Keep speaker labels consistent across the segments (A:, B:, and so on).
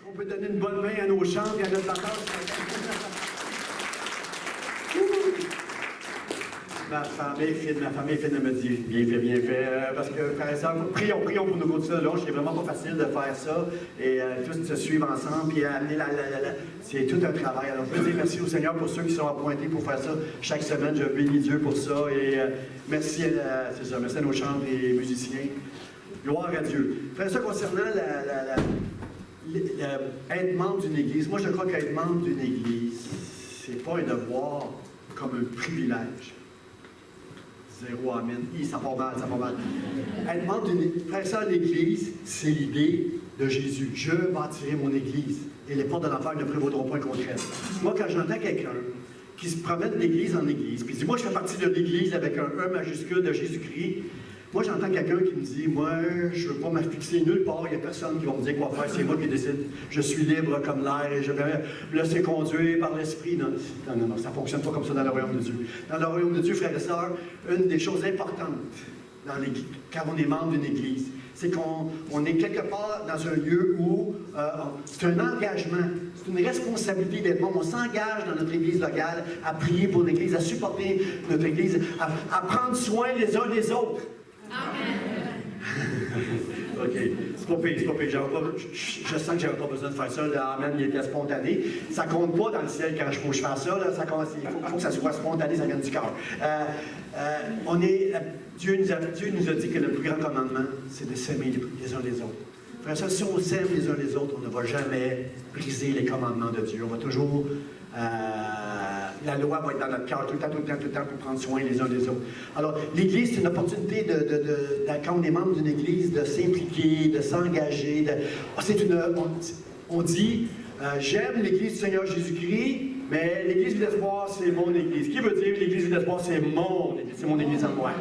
A: On peut donner une bonne main à nos chants et à notre batteur. Ma famille fine me dit bien fait. Parce que, par exemple, prions pour nous continuer de long. C'est vraiment pas facile de faire ça. Et tous se suivre ensemble, puis amener c'est tout un travail. Alors, je veux dire merci au Seigneur pour ceux qui sont appointés pour faire ça chaque semaine. Je bénis Dieu pour ça. Et merci à nos chants et musiciens. Gloire à Dieu. Frère, ça concernant être membre d'une église, moi je crois qu'être membre d'une église, c'est pas un devoir comme un privilège. Zéro amen. Ça part mal. Être membre d'une église, faire ça à l'église, c'est l'idée de Jésus. Je bâtirai mon église et les portes de l'enfer ne prévaudront point contre elle. Moi, quand j'entends quelqu'un qui se promène d'église en église, puis dit, moi je fais partie de l'église avec un E majuscule de Jésus-Christ, moi, j'entends quelqu'un qui me dit, moi, je ne veux pas m'affixer nulle part, il n'y a personne qui va me dire quoi faire, c'est moi qui décide. Je suis libre comme l'air et je vais me laisser conduire par l'Esprit. Non, ça ne fonctionne pas comme ça dans le royaume de Dieu. Dans le royaume de Dieu, frères et sœurs, une des choses importantes quand on est membre d'une église, c'est qu'on est quelque part dans un lieu où c'est un engagement, c'est une responsabilité d'être membre. On s'engage dans notre église locale à prier pour l'église, à supporter notre église, à prendre soin les uns des autres. OK, c'est pas pire. Je sens que j'avais pas besoin de faire ça. L'Amen, il était spontané. Ça compte pas dans le ciel quand il faut que je fasse ça. Il faut que ça soit spontané, ça vient du cœur. Dieu nous a dit que le plus grand commandement, c'est de s'aimer les uns les autres. Frère, ça, si on s'aime les uns les autres, on ne va jamais briser les commandements de Dieu. On va toujours... la loi va être dans notre cœur tout le temps pour prendre soin les uns des autres. Alors, l'Église, c'est une opportunité, quand on est membre d'une Église, de s'impliquer, de s'engager. On dit, j'aime l'Église du Seigneur Jésus-Christ, mais l'Église de l'Espoir, c'est mon Église. Qui veut dire l'Église de l'Espoir, c'est mon Église à moi?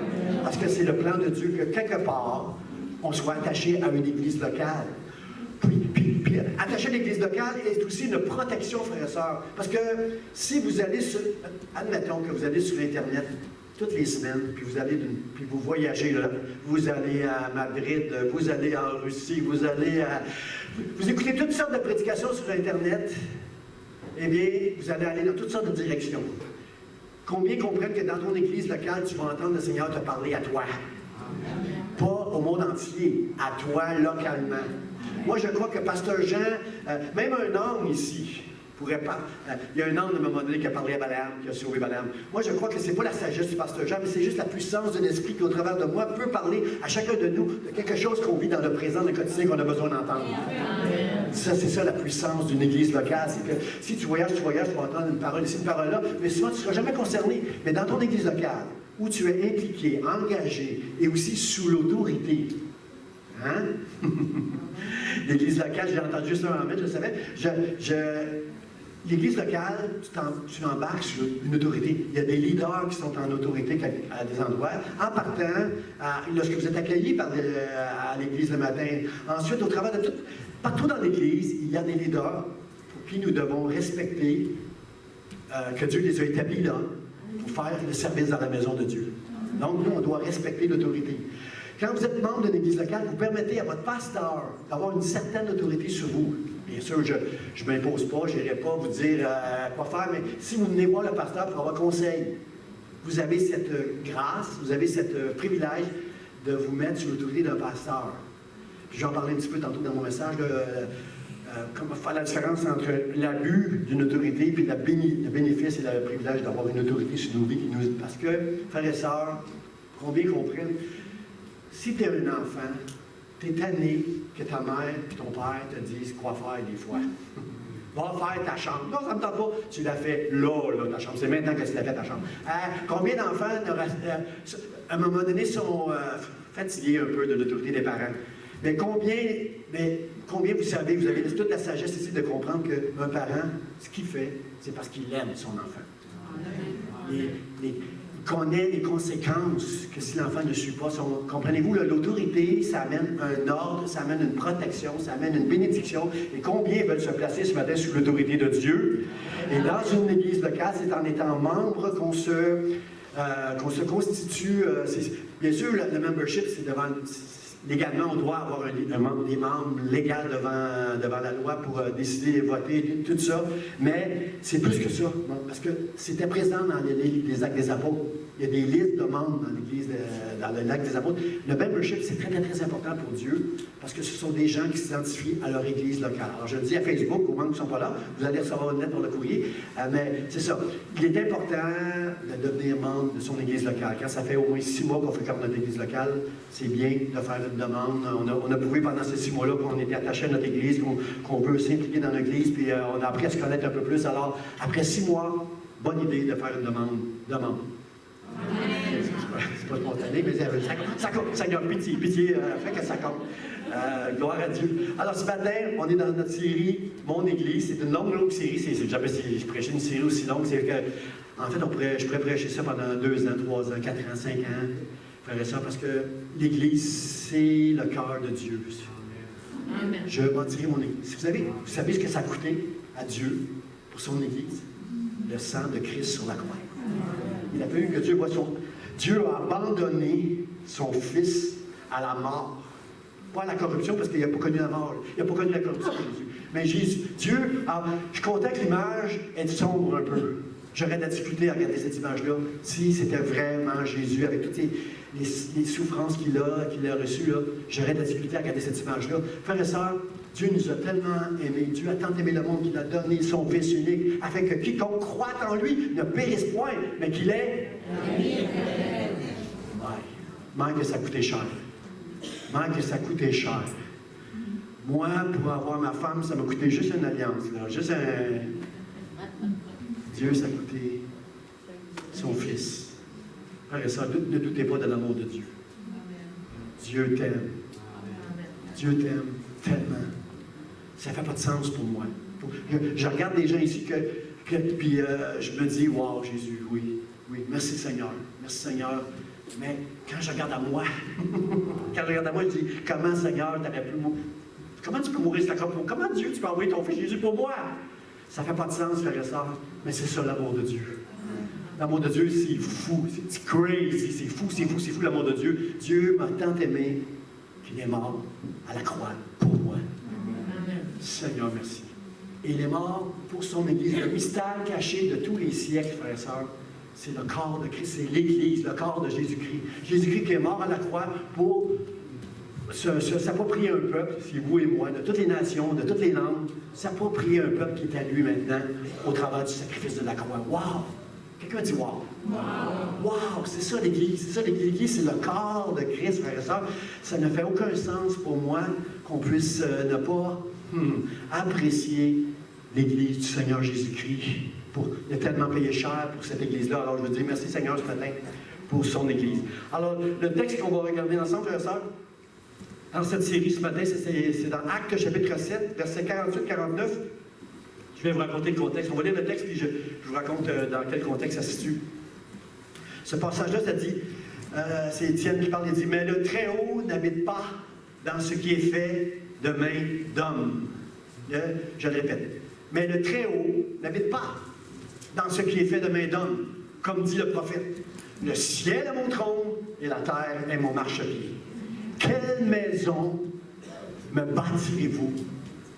A: Parce que c'est le plan de Dieu que, quelque part, on soit attaché à une Église locale. Puis attacher l'Église locale est aussi une protection, frères et sœurs. Parce que si vous allez admettons que vous allez sur Internet toutes les semaines, puis vous voyagez là, vous allez à Madrid, vous allez en Russie, vous écoutez toutes sortes de prédications sur Internet, eh bien, vous allez aller dans toutes sortes de directions. Combien comprennent que dans ton Église locale, tu vas entendre le Seigneur te parler à toi? Pas au monde entier, à toi localement. Moi, je crois que Pasteur Jean, même un homme ici, pourrait pas. Il y a un homme, à un moment donné, qui a parlé à Balaam, qui a sauvé Balaam. Moi, je crois que ce n'est pas la sagesse du Pasteur Jean, mais c'est juste la puissance de l'Esprit qui, au travers de moi, peut parler à chacun de nous de quelque chose qu'on vit dans le présent, le quotidien, qu'on a besoin d'entendre. Ça, c'est ça la puissance d'une Église locale. C'est que si tu voyages, tu vas entendre une parole ici, une parole là, mais souvent, tu ne seras jamais concerné. Mais dans ton Église locale, où tu es impliqué, engagé, et aussi sous l'autorité, hein? L'Église locale, j'ai entendu juste un amen, je le savais. L'Église locale, tu embarques sur une autorité. Il y a des leaders qui sont en autorité à des endroits. En partant, lorsque vous êtes accueillis à l'Église le matin, ensuite, au travers de tout, partout dans l'Église, il y a des leaders pour qui nous devons respecter, que Dieu les a établis là, pour faire le service dans la maison de Dieu. Donc, nous, on doit respecter l'autorité. Quand vous êtes membre d'une église locale, vous permettez à votre pasteur d'avoir une certaine autorité sur vous. Bien sûr, je ne m'impose pas, je n'irai pas vous dire quoi faire, mais si vous venez voir le pasteur pour avoir conseil, vous avez cette grâce, vous avez ce privilège de vous mettre sous l'autorité d'un pasteur. Puis j'en parlais un petit peu tantôt dans mon message, comment faire la différence entre l'abus d'une autorité et le bénéfice et le privilège d'avoir une autorité sur nos vies. Parce que, frères et sœurs, combien comprennent, si tu es un enfant, tu es tanné que ta mère et ton père te disent quoi faire des fois. Va faire ta chambre. Non, ça ne me tente pas. Tu l'as fait là, ta chambre. C'est maintenant que tu l'as fait ta chambre. Combien d'enfants, à un moment donné, sont fatigués un peu de l'autorité des parents? Mais combien vous savez, vous avez toute la sagesse ici de comprendre qu'un parent, ce qu'il fait, c'est parce qu'il aime son enfant. Il connaît les conséquences que si l'enfant ne suit pas son... Comprenez-vous, l'autorité, ça amène un ordre, ça amène une protection, ça amène une bénédiction. Et combien veulent se placer ce matin sous l'autorité de Dieu? Et dans une église locale, c'est en étant membre qu'on se constitue... bien sûr, le membership, c'est devant... légalement, on doit avoir des membres légaux devant la loi pour décider, voter, tout ça. Mais c'est plus que ça, parce que c'était présent dans les actes des apôtres. Il y a des listes de membres dans l'Église, dans le lac des apôtres. Le membership, c'est très, très, très important pour Dieu, parce que ce sont des gens qui s'identifient à leur Église locale. Alors, je le dis à Facebook, aux membres qui ne sont pas là, vous allez recevoir une lettre dans le courrier, mais c'est ça. Il est important de devenir membre de son Église locale. Quand ça fait au moins 6 mois qu'on fréquente notre Église locale, c'est bien de faire une demande. On a prouvé pendant ces 6 mois-là qu'on était attaché à notre Église, qu'on veut s'impliquer dans l'Église, puis on a appris à se connaître un peu plus. Alors, après 6 mois, bonne idée de faire une demande de membre. C'est pas spontané, mais ça compte. Seigneur, pitié, fait que ça compte. Gloire à Dieu. Alors, ce matin, on est dans notre série Mon Église. C'est une longue série. C'est jamais si je prêchais une série aussi longue. C'est que, en fait, je pourrais prêcher ça pendant 2 ans, 3 ans, 4 ans, 5 ans. Je ferais ça parce que l'Église, c'est le cœur de Dieu. Amen. Je bâtirai mon Église. Vous savez ce que ça a coûté à Dieu pour son Église? Le sang de Christ sur la croix. Il a fallu que Dieu voit Dieu a abandonné son Fils à la mort. Pas à la corruption, parce qu'il n'a pas connu la mort. Il n'a pas connu la corruption, Jésus. Mais Dieu je comptais que l'image est sombre un peu. J'aurais de la difficulté à regarder cette image-là si c'était vraiment Jésus, avec toutes les souffrances qu'il a reçues. J'aurais de la difficulté à regarder cette image-là. Frères et sœurs, Dieu nous a tellement aimés. Dieu a tant aimé le monde qu'il a donné son Fils unique, afin que quiconque croit en lui ne périsse point, mais qu'il ait... Manque que ça coûtait cher. Manque que ça coûtait cher. Moi, pour avoir ma femme, ça m'a coûté juste une alliance. Là. Juste un... Dieu, ça a coûté son Fils. Frère et sœur, ne doutez pas de l'amour de Dieu. Dieu t'aime. Dieu t'aime tellement. Ça ne fait pas de sens pour moi. Je regarde des gens ici puis je me dis, wow, Jésus, oui, merci Seigneur, Seigneur. Mais quand je regarde à moi, je dis, comment Seigneur, t'aurais pu mourir? Comment tu peux mourir sur la croix? Comment Dieu, tu peux envoyer ton Fils Jésus pour moi? Ça ne fait pas de sens, frère et sœur, mais c'est ça l'amour de Dieu. L'amour de Dieu, c'est fou, c'est crazy, c'est fou l'amour de Dieu. Dieu m'a tant aimé qu'il est mort à la croix pour moi. Seigneur, merci. Et il est mort pour son Église. Le mystère caché de tous les siècles, frères et sœurs, c'est le corps de Christ, c'est l'Église, le corps de Jésus-Christ. Jésus-Christ qui est mort à la croix pour s'approprier un peuple, c'est vous et moi, de toutes les nations, de toutes les langues, s'approprier un peuple qui est à lui maintenant au travers du sacrifice de la croix. Wow! Quelqu'un dit wow! Wow! C'est ça l'Église, l'Église, c'est le corps de Christ, frères et sœurs. Ça ne fait aucun sens pour moi qu'on puisse ne pas apprécier l'Église du Seigneur Jésus-Christ. Il a tellement payé cher pour cette Église-là. Alors, je veux dire merci Seigneur ce matin pour son Église. Alors, le texte qu'on va regarder ensemble, frères et sœurs, dans cette série ce matin, c'est dans Actes chapitre 7, versets 48-49. Je vais vous raconter le contexte. On va lire le texte, puis je vous raconte dans quel contexte ça se situe. Ce passage-là, ça dit, c'est Étienne qui parle, il dit, « Mais le Très-Haut n'habite pas dans ce qui est fait de main d'homme. » Je le répète. « Mais le Très-Haut n'habite pas dans ce qui est fait de main d'homme, comme dit le prophète. Le ciel est mon trône et la terre est mon marchepied. Quelle maison me bâtirez-vous,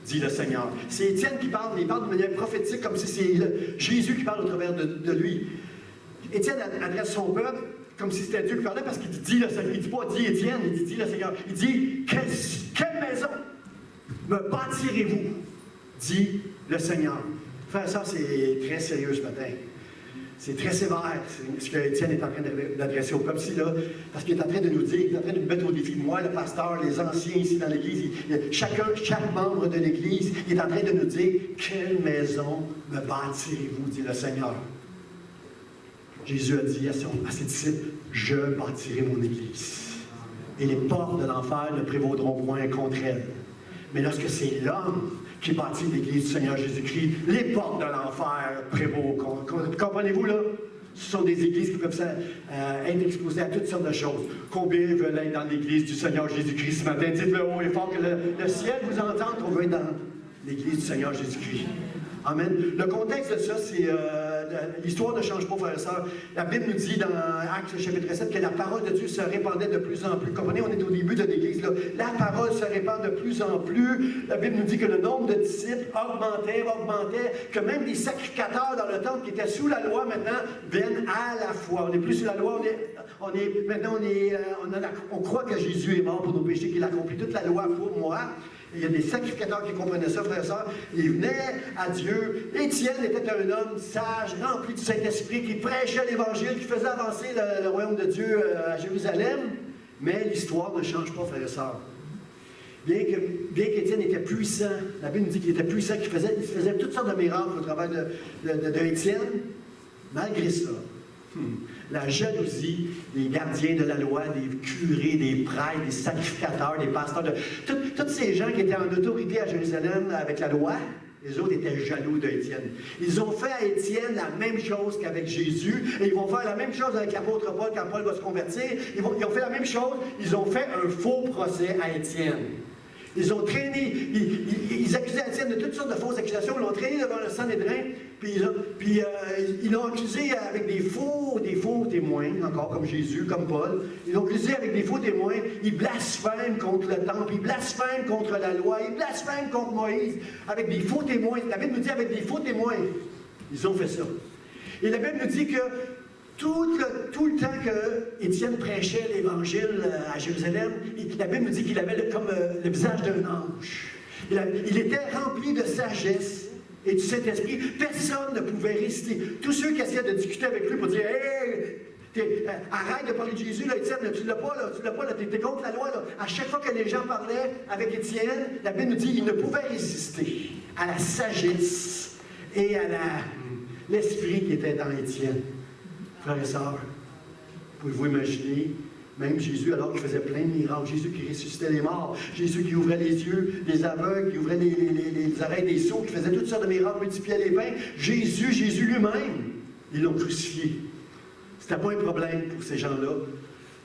A: dit le Seigneur. » C'est Étienne qui parle, mais il parle de manière prophétique, comme si c'est Jésus qui parle au travers de lui. Étienne adresse son peuple comme si c'était Dieu qui parlait, parce qu'il dit le Seigneur. Il ne dit pas dit Étienne, il dit le Seigneur. Il dit quelle maison me bâtirez-vous, dit le Seigneur. Frère, ça c'est très sérieux ce matin. C'est très sévère, ce que Étienne est en train d'adresser au peuple ici, là, parce qu'il est en train de nous dire, il est en train de nous mettre au défi. Moi, le pasteur, les anciens ici dans l'Église, chaque membre de l'Église, il est en train de nous dire, quelle maison me bâtirez-vous, dit le Seigneur. Jésus a dit à ses disciples, je bâtirai mon Église. Et les portes de l'enfer ne prévaudront point contre elle. Mais lorsque c'est l'homme qui bâtit l'Église du Seigneur Jésus-Christ, les portes de l'enfer prévaut. Comprenez-vous, là? Ce sont des églises qui peuvent être exposées à toutes sortes de choses. Combien veulent être dans l'Église du Seigneur Jésus-Christ ce matin? Dites-le haut et fort que le ciel vous entende qu'on veut être dans l'Église du Seigneur Jésus-Christ. Amen. Le contexte de ça, c'est l'histoire ne change pas, frères et sœurs. La Bible nous dit dans Actes chapitre 7 que la parole de Dieu se répandait de plus en plus. Comprenez, on est au début de l'Église. Là. La parole se répand de plus en plus. La Bible nous dit que le nombre de disciples augmentait, que même les sacrificateurs dans le temple qui étaient sous la loi maintenant viennent à la foi. On n'est plus sous la loi, on croit que Jésus est mort pour nos péchés, qu'il a accompli toute la loi pour moi. Il y a des sacrificateurs qui comprenaient ça, frères et sœurs. Ils venaient à Dieu. Étienne était un homme sage, rempli du Saint-Esprit, qui prêchait l'Évangile, qui faisait avancer le royaume de Dieu à Jérusalem. Mais l'histoire ne change pas, frères et sœurs. Bien qu'Étienne était puissant, la Bible nous dit qu'il était puissant, qu'il faisait toutes sortes de miracles au travers d'Étienne. Malgré ça, la jalousie des gardiens de la loi, des curés, des prêtres, des sacrificateurs, des pasteurs, tous ces gens qui étaient en autorité à Jérusalem avec la loi, les autres étaient jaloux d'Étienne. Ils ont fait à Étienne la même chose qu'avec Jésus, et ils vont faire la même chose avec l'apôtre Paul quand Paul va se convertir. Ils ont fait la même chose, ils ont fait un faux procès à Étienne. Ils ont traîné, ils accusaient Étienne de toutes sortes de fausses accusations, ils l'ont traîné devant le Sanhédrin, puis ils l'ont accusé avec des faux témoins, encore comme Jésus, comme Paul. Ils l'ont accusé avec des faux témoins, ils blasphèment contre le temple, ils blasphèment contre la loi, ils blasphèment contre Moïse, avec des faux témoins. La Bible nous dit avec des faux témoins. Ils ont fait ça. Et la Bible nous dit que tout le temps que Étienne prêchait l'Évangile à Jérusalem, la Bible nous dit qu'il avait comme le visage d'un ange. Il était rempli de sagesse et du Saint-Esprit. Personne ne pouvait résister. Tous ceux qui essayaient de discuter avec lui pour dire « Hey, arrête de parler de Jésus, là, Étienne, tu l'as pas, t'es contre la loi. » À chaque fois que les gens parlaient avec Étienne, la Bible nous dit qu'il ne pouvait résister à la sagesse et à l'esprit qui était dans Étienne. Frères et sœurs, pouvez-vous imaginer, même Jésus, alors qu'il faisait plein de miracles, Jésus qui ressuscitait les morts, Jésus qui ouvrait les yeux des aveugles, qui ouvrait les oreilles des sourds, qui faisait toutes sortes de miracles, multipliait les pains, Jésus lui-même, ils l'ont crucifié. C'était pas un problème pour ces gens-là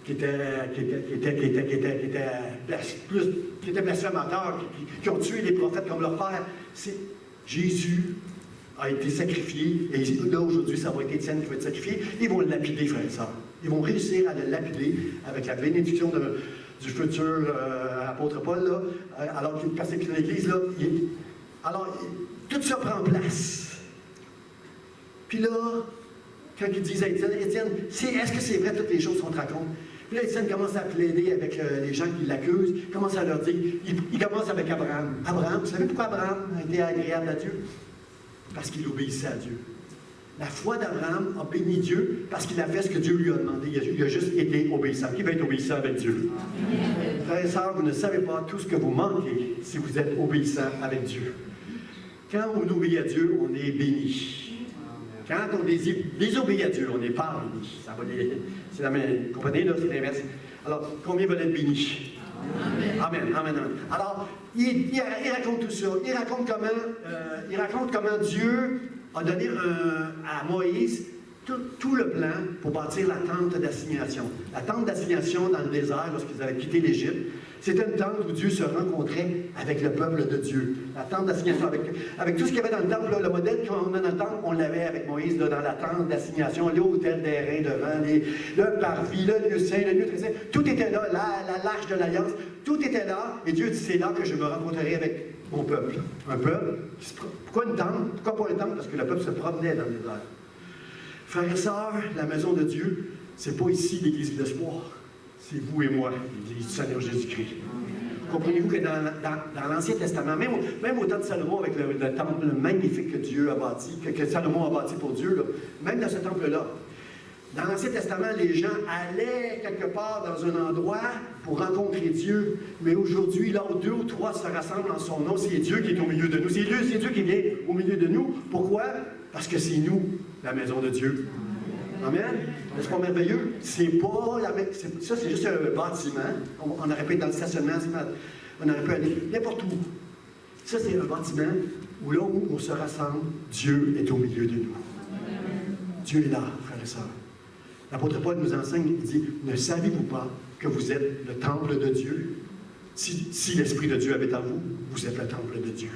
A: qui étaient blasphémateurs, qui ont tué les prophètes comme leur père. C'est Jésus a été sacrifié, et là, aujourd'hui, ça va être Étienne qui va être sacrifié. Ils vont le lapider, frères et sœurs. Ils vont réussir à le lapider avec la bénédiction du futur apôtre Paul, là, alors qu'il persécute l'Église. Là, alors, tout ça prend place. Puis là, quand ils disent à Étienne, est-ce que c'est vrai toutes les choses qu'on te raconte? Puis là, Étienne commence à plaider avec les gens qui l'accusent, il commence à leur dire, il commence avec Abraham. Abraham, vous savez pourquoi Abraham a été agréable à Dieu? Parce qu'il obéissait à Dieu. La foi d'Abraham a béni Dieu parce qu'il a fait ce que Dieu lui a demandé. Il a juste été obéissant. Qui va être obéissant avec Dieu? Frères et sœurs, vous ne savez pas tout ce que vous manquez si vous êtes obéissant avec Dieu. Quand on obéit à Dieu, on est béni. Quand on désobéit à Dieu, on n'est pas béni. C'est la même. Comprenez, là, c'est l'inverse. Alors, combien veulent être bénis? Amen. Alors, il raconte tout ça. Il raconte comment Dieu a donné à Moïse tout le plan pour bâtir la tente d'assignation. La tente d'assignation dans le désert, lorsqu'ils avaient quitté l'Égypte, c'était une tente où Dieu se rencontrait avec le peuple de Dieu. La tente d'assignation, avec tout ce qu'il y avait dans le temple, là, le modèle qu'on a dans le temple, on l'avait avec Moïse là, dans la tente d'assignation, l'autel d'airain devant, le parvis, le lieu saint, le lieu très saint. Tout était là, l'arche de l'Alliance, tout était là, et Dieu dit, c'est là que je me rencontrerai avec mon peuple. Un peuple, pourquoi une tente? Pourquoi pas une tente? Parce que le peuple se promenait dans le désert. Frères et sœurs, la maison de Dieu, c'est pas ici l'Église de l'espoir. C'est vous et moi, l'Église du Seigneur Jésus-Christ. Comprenez-vous que dans l'Ancien Testament, même au temps de Salomon, avec le temple magnifique que Dieu a bâti, que Salomon a bâti pour Dieu, là, même dans ce temple-là, dans l'Ancien Testament, les gens allaient quelque part dans un endroit pour rencontrer Dieu. Mais aujourd'hui, là où 2 ou 3 se rassemblent en son nom, c'est Dieu qui est au milieu de nous. C'est Dieu qui vient au milieu de nous. Pourquoi? Parce que c'est nous, la maison de Dieu. Amen. N'est-ce pas merveilleux? C'est pas ça, c'est juste un bâtiment. On aurait pu être dans le stationnement, on aurait pu aller n'importe où. Ça, c'est un bâtiment où là où on se rassemble, Dieu est au milieu de nous. Dieu est là, frères et sœurs. L'apôtre Paul nous enseigne, il dit, ne savez-vous pas que vous êtes le temple de Dieu? Si l'Esprit de Dieu habite en vous, vous êtes le temple de Dieu.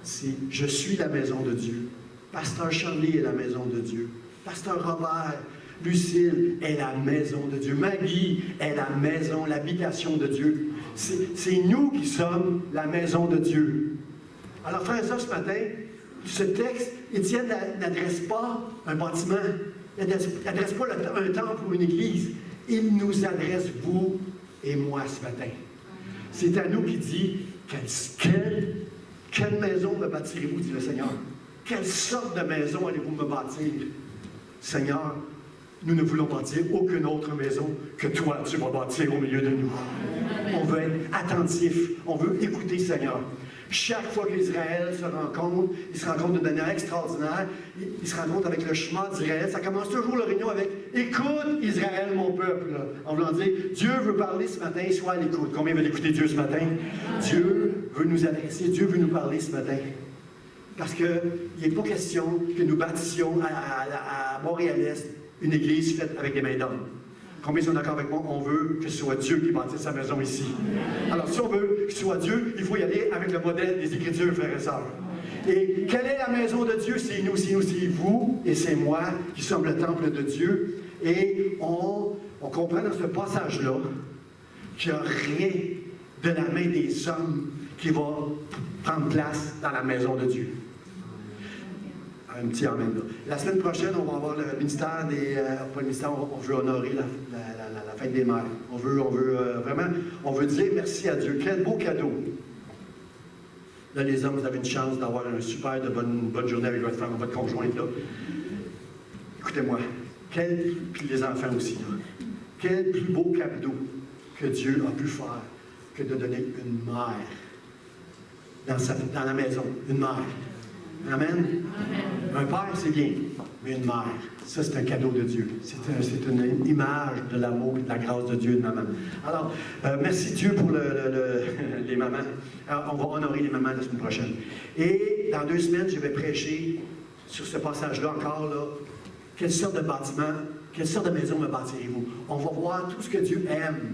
A: c'est « Je suis la maison de Dieu ». Pasteur Charlie est la maison de Dieu. Pasteur Robert, Lucille est la maison de Dieu. Maggie est la maison, l'habitation de Dieu. C'est nous qui sommes la maison de Dieu. Alors, frères et sœurs, ce matin, ce texte, Étienne n'adresse pas un bâtiment, il n'adresse pas un temple ou une église. Il nous adresse, vous et moi, ce matin. C'est à nous qui dit, quelle maison me bâtirez-vous, dit le Seigneur? Quelle sorte de maison allez-vous me bâtir? Seigneur, nous ne voulons bâtir aucune autre maison que toi, tu vas bâtir au milieu de nous. On veut être attentif, on veut écouter, Seigneur. Chaque fois qu'Israël se rencontre, il se rencontre d'une manière extraordinaire, il se rencontre avec le chemin d'Israël. Ça commence toujours la réunion avec « Écoute, Israël, mon peuple ». En voulant dire « Dieu veut parler ce matin, sois à l'écoute ». Combien veulent écouter Dieu ce matin? Dieu veut nous adresser, Dieu veut nous parler ce matin. Parce qu'il n'est pas question que nous bâtissions à Montréal-Est une église faite avec des mains d'hommes. Combien sont d'accord avec moi? On veut que ce soit Dieu qui bâtisse sa maison ici. Alors, si on veut que ce soit Dieu, il faut y aller avec le modèle des Écritures, frères et sœurs. Et quelle est la maison de Dieu? C'est nous, c'est vous et c'est moi qui sommes le temple de Dieu. Et on comprend dans ce passage-là qu'il n'y a rien de la main des hommes qui va prendre place dans la maison de Dieu. Un petit amen là. La semaine prochaine, on va avoir le ministère des... pas le ministère, on veut honorer la fête des mères. On veut vraiment... On veut dire merci à Dieu. Quel beau cadeau! Là, les hommes, vous avez une chance d'avoir une super de bonne journée avec votre femme, votre conjointe, là. Écoutez-moi. Puis les enfants aussi, là. Quel plus beau cadeau que Dieu a pu faire que de donner une mère dans la maison. Une mère. Amen? Amen. Un père, c'est bien, mais une mère, ça, c'est un cadeau de Dieu. C'est une image de l'amour et de la grâce de Dieu, de maman. Alors, merci Dieu pour les mamans. Alors, on va honorer les mamans la semaine prochaine. Et dans 2 semaines, je vais prêcher sur ce passage-là encore, là. Quelle sorte de bâtiment, quelle sorte de maison me bâtirez-vous? On va voir tout ce que Dieu aime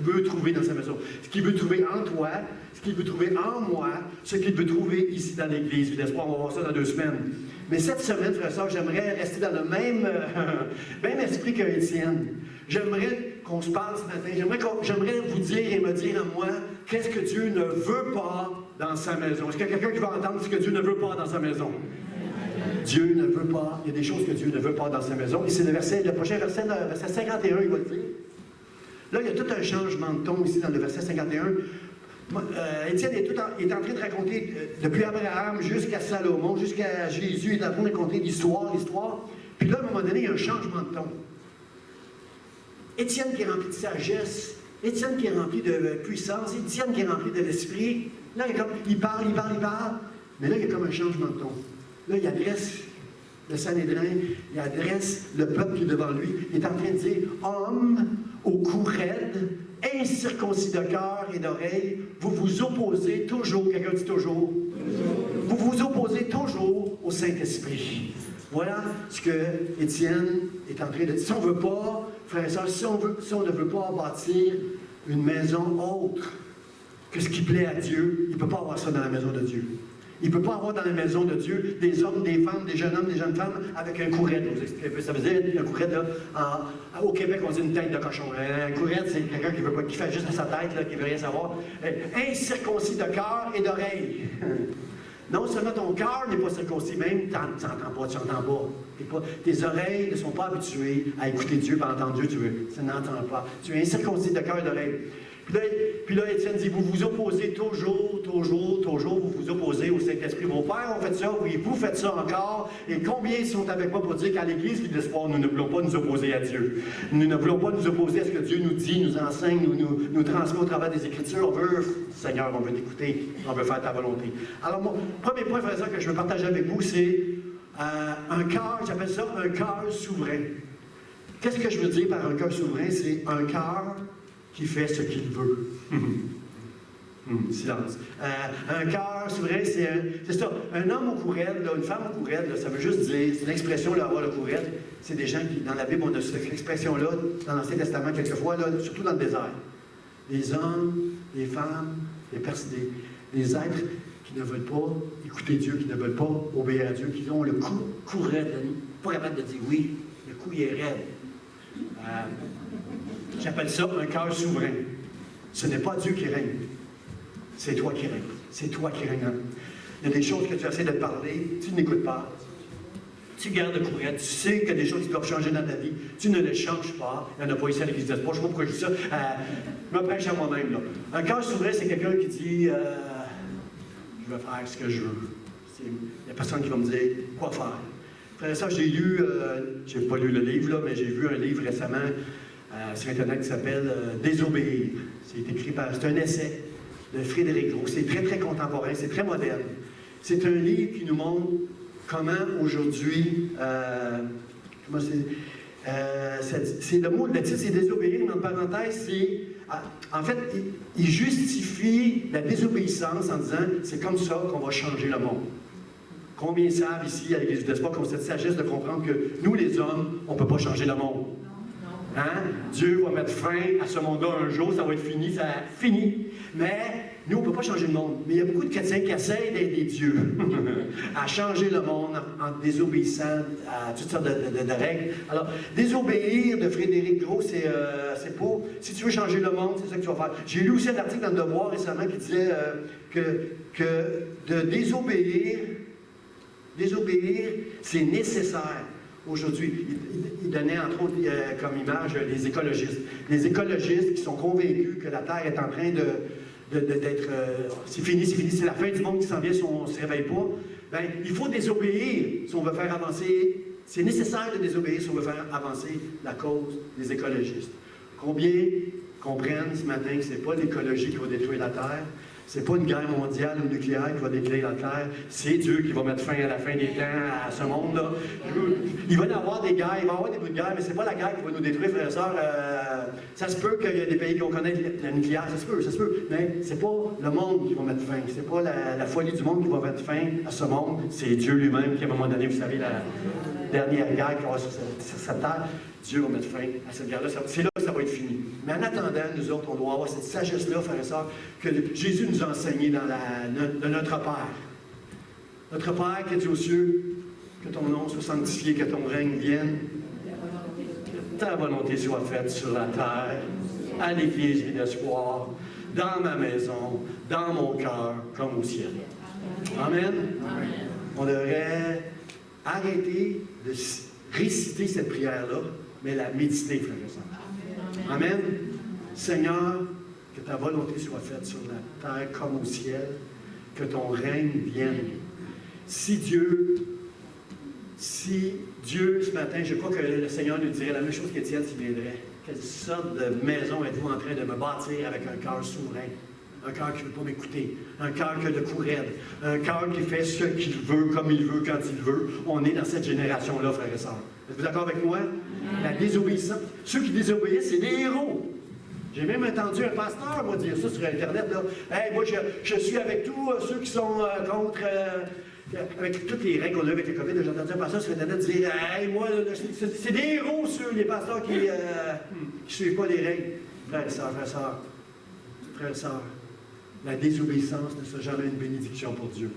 A: veut trouver dans sa maison. Ce qu'il veut trouver en toi, ce qu'il veut trouver en moi, ce qu'il veut trouver ici dans l'Église. Vie d'espoir, on va voir ça dans 2 semaines. Mais cette semaine, frère et sœur, j'aimerais rester dans le même esprit que Étienne. J'aimerais qu'on se parle ce matin. J'aimerais vous dire et me dire à moi, qu'est-ce que Dieu ne veut pas dans sa maison? Est-ce qu'il y a quelqu'un qui va entendre ce que Dieu ne veut pas dans sa maison? Dieu ne veut pas. Il y a des choses que Dieu ne veut pas dans sa maison. Et c'est le prochain verset, le verset 51, il va le dire. Là, il y a tout un changement de ton ici dans le verset 51. Étienne est en train de raconter, depuis Abraham jusqu'à Salomon, jusqu'à Jésus, il est en train de raconter l'histoire. Puis là, à un moment donné, il y a un changement de ton. Étienne qui est rempli de sagesse, Étienne qui est rempli de puissance, Étienne qui est rempli de l'esprit. Là, il parle, mais là, il y a comme un changement de ton. Là, il adresse le Sanhédrin, il adresse le peuple qui est devant lui. Il est en train de dire « Homme au cou raide, incirconcis de cœur et d'oreille, vous vous opposez toujours, quelqu'un dit toujours, vous vous opposez toujours au Saint-Esprit. » Voilà ce que Étienne est en train de dire. Si on ne veut pas, frères et sœurs, si on ne veut pas bâtir une maison autre que ce qui plaît à Dieu, il ne peut pas avoir ça dans la maison de Dieu. Il ne peut pas avoir dans la maison de Dieu des hommes, des femmes, des jeunes hommes, des jeunes femmes avec un courette. Vous expliquez un peu, ça veut dire un courette, là, au Québec, on dit une tête de cochon. Un courette, c'est quelqu'un qui fait juste sa tête, là, qui ne veut rien savoir. Incirconcis de cœur et d'oreille. Non seulement ton cœur n'est pas circoncis, même tu n'entends pas. Tes oreilles ne sont pas habituées à écouter Dieu, à entendre Dieu, tu n'entends pas. Tu es incirconcis de cœur et d'oreille. Puis là, Étienne dit, vous vous opposez toujours, vous vous opposez au Saint-Esprit. Vos pères ont fait ça, oui, vous faites ça encore. Et combien sont avec moi pour dire qu'à l'Église Vie d'espoir, nous ne voulons pas nous opposer à Dieu. Nous ne voulons pas nous opposer à ce que Dieu nous dit, nous enseigne, nous transmet au travers des Écritures. On veut, Seigneur, on veut t'écouter, on veut faire ta volonté. Alors, mon premier point, frère, ça que je veux partager avec vous, c'est un cœur, j'appelle ça un cœur souverain. Qu'est-ce que je veux dire par un cœur souverain? C'est un cœur qui fait ce qu'il veut. Silence. Un cœur souverain, c'est ça. Un homme au courette, une femme au courette, ça veut juste dire, c'est une expression, là, avoir le courette. C'est des gens qui, dans la Bible, on a cette expression-là, dans l'Ancien Testament, quelquefois, là, surtout dans le désert. Des hommes, des femmes, des êtres qui ne veulent pas écouter Dieu, qui ne veulent pas obéir à Dieu, qui ont le cou raide, pas capable de dire oui, le cou il est raide. J'appelle ça un cœur souverain. Ce n'est pas Dieu qui règne, c'est toi qui règnes. C'est toi qui règnes. Il y a des choses que tu essaies de parler, tu n'écoutes pas. Tu gardes le courant, tu sais qu'il y a des choses qui doivent changer dans ta vie, tu ne les changes pas. Il n'y en a pas ici à l'Église d'Espoir, je ne sais pas pourquoi je dis ça. Je me prêche à moi-même. Là. Un cœur souverain, c'est quelqu'un qui dit je vais faire ce que je veux. Il n'y a personne qui va me dire quoi faire. Après ça, j'ai lu, je n'ai pas lu le livre, là, mais j'ai vu un livre récemment sur Internet qui s'appelle Désobéir. C'est écrit par, c'est un essai de Frédéric Gros. C'est très, très contemporain, c'est très moderne. C'est un livre qui nous montre comment aujourd'hui, c'est le mot, le titre c'est désobéir, mais en parenthèse, c'est, en fait, il justifie la désobéissance en disant, c'est comme ça qu'on va changer le monde. Combien savent ici, à l'Église d'Espoir, qu'on a cette sagesse de comprendre que nous, les hommes, on ne peut pas changer le monde? Hein? Dieu va mettre fin à ce monde-là un jour, ça va être fini, ça finit. Mais nous, on ne peut pas changer le monde. Mais il y a beaucoup de chrétiens qui essayent d'aider Dieu à changer le monde en désobéissant à toutes sortes de règles. Alors, désobéir de Frédéric Gros, c'est pour, si tu veux changer le monde, c'est ça que tu vas faire. J'ai lu aussi un article dans Le Devoir récemment qui disait que de désobéir, c'est nécessaire. Aujourd'hui, il donnait entre autres comme image les écologistes. Les écologistes qui sont convaincus que la Terre est en train d'être... c'est fini, c'est la fin du monde qui s'en vient si on ne se réveille pas. Bien, il faut désobéir si on veut faire avancer... C'est nécessaire de désobéir si on veut faire avancer la cause des écologistes. Combien comprennent ce matin que ce n'est pas l'écologie qui va détruire la Terre? C'est pas une guerre mondiale ou nucléaire qui va détruire la Terre, c'est Dieu qui va mettre fin à la fin des temps à ce monde-là. Il va y avoir des guerres, il va y avoir des bouts de guerre, mais c'est pas la guerre qui va nous détruire, frères et sœurs. Ça se peut qu'il y ait des pays qui vont connaître la nucléaire, ça se peut, mais c'est pas le monde qui va mettre fin, c'est pas la folie du monde qui va mettre fin à ce monde, c'est Dieu lui-même qui, à un moment donné, vous savez, la dernière guerre qu'il y aura sur cette terre, Dieu va mettre fin à cette guerre-là. C'est là que ça va être fini. Mais en attendant, nous autres, on doit avoir cette sagesse-là, frères et sœurs, que Jésus nous a enseigné dans de notre Père. Notre Père qui est aux cieux, que ton nom soit sanctifié, que ton règne vienne, que ta volonté soit faite sur la terre, à l'Église d'Espoir, dans ma maison, dans mon cœur, comme au ciel. Amen. Amen. On devrait arrêter de réciter cette prière-là, mais la méditer, frères et sœurs. Amen. Seigneur, que ta volonté soit faite sur la terre comme au ciel, que ton règne vienne. Si Dieu, ce matin, je crois que le Seigneur nous dirait la même chose qu'Étienne s'il viendrait. Quelle sorte de maison êtes-vous en train de me bâtir avec un cœur souverain? Un cœur qui ne veut pas m'écouter, un cœur qui a le cou raide, un cœur qui fait ce qu'il veut, comme il veut, quand il veut. On est dans cette génération-là, frères et sœurs. Êtes-vous d'accord avec moi? La désobéissance. Ceux qui désobéissent, c'est des héros. J'ai même entendu un pasteur, moi, dire ça sur Internet. Là. Hey, moi, je suis avec tous ceux qui sont contre... avec toutes les règles qu'on a avec le COVID, j'ai entendu un pasteur sur Internet dire « Hey, moi, c'est des héros, ceux, les pasteurs qui ne suivent pas les règles. » Frères et sœurs, la désobéissance ne sera jamais une bénédiction pour Dieu.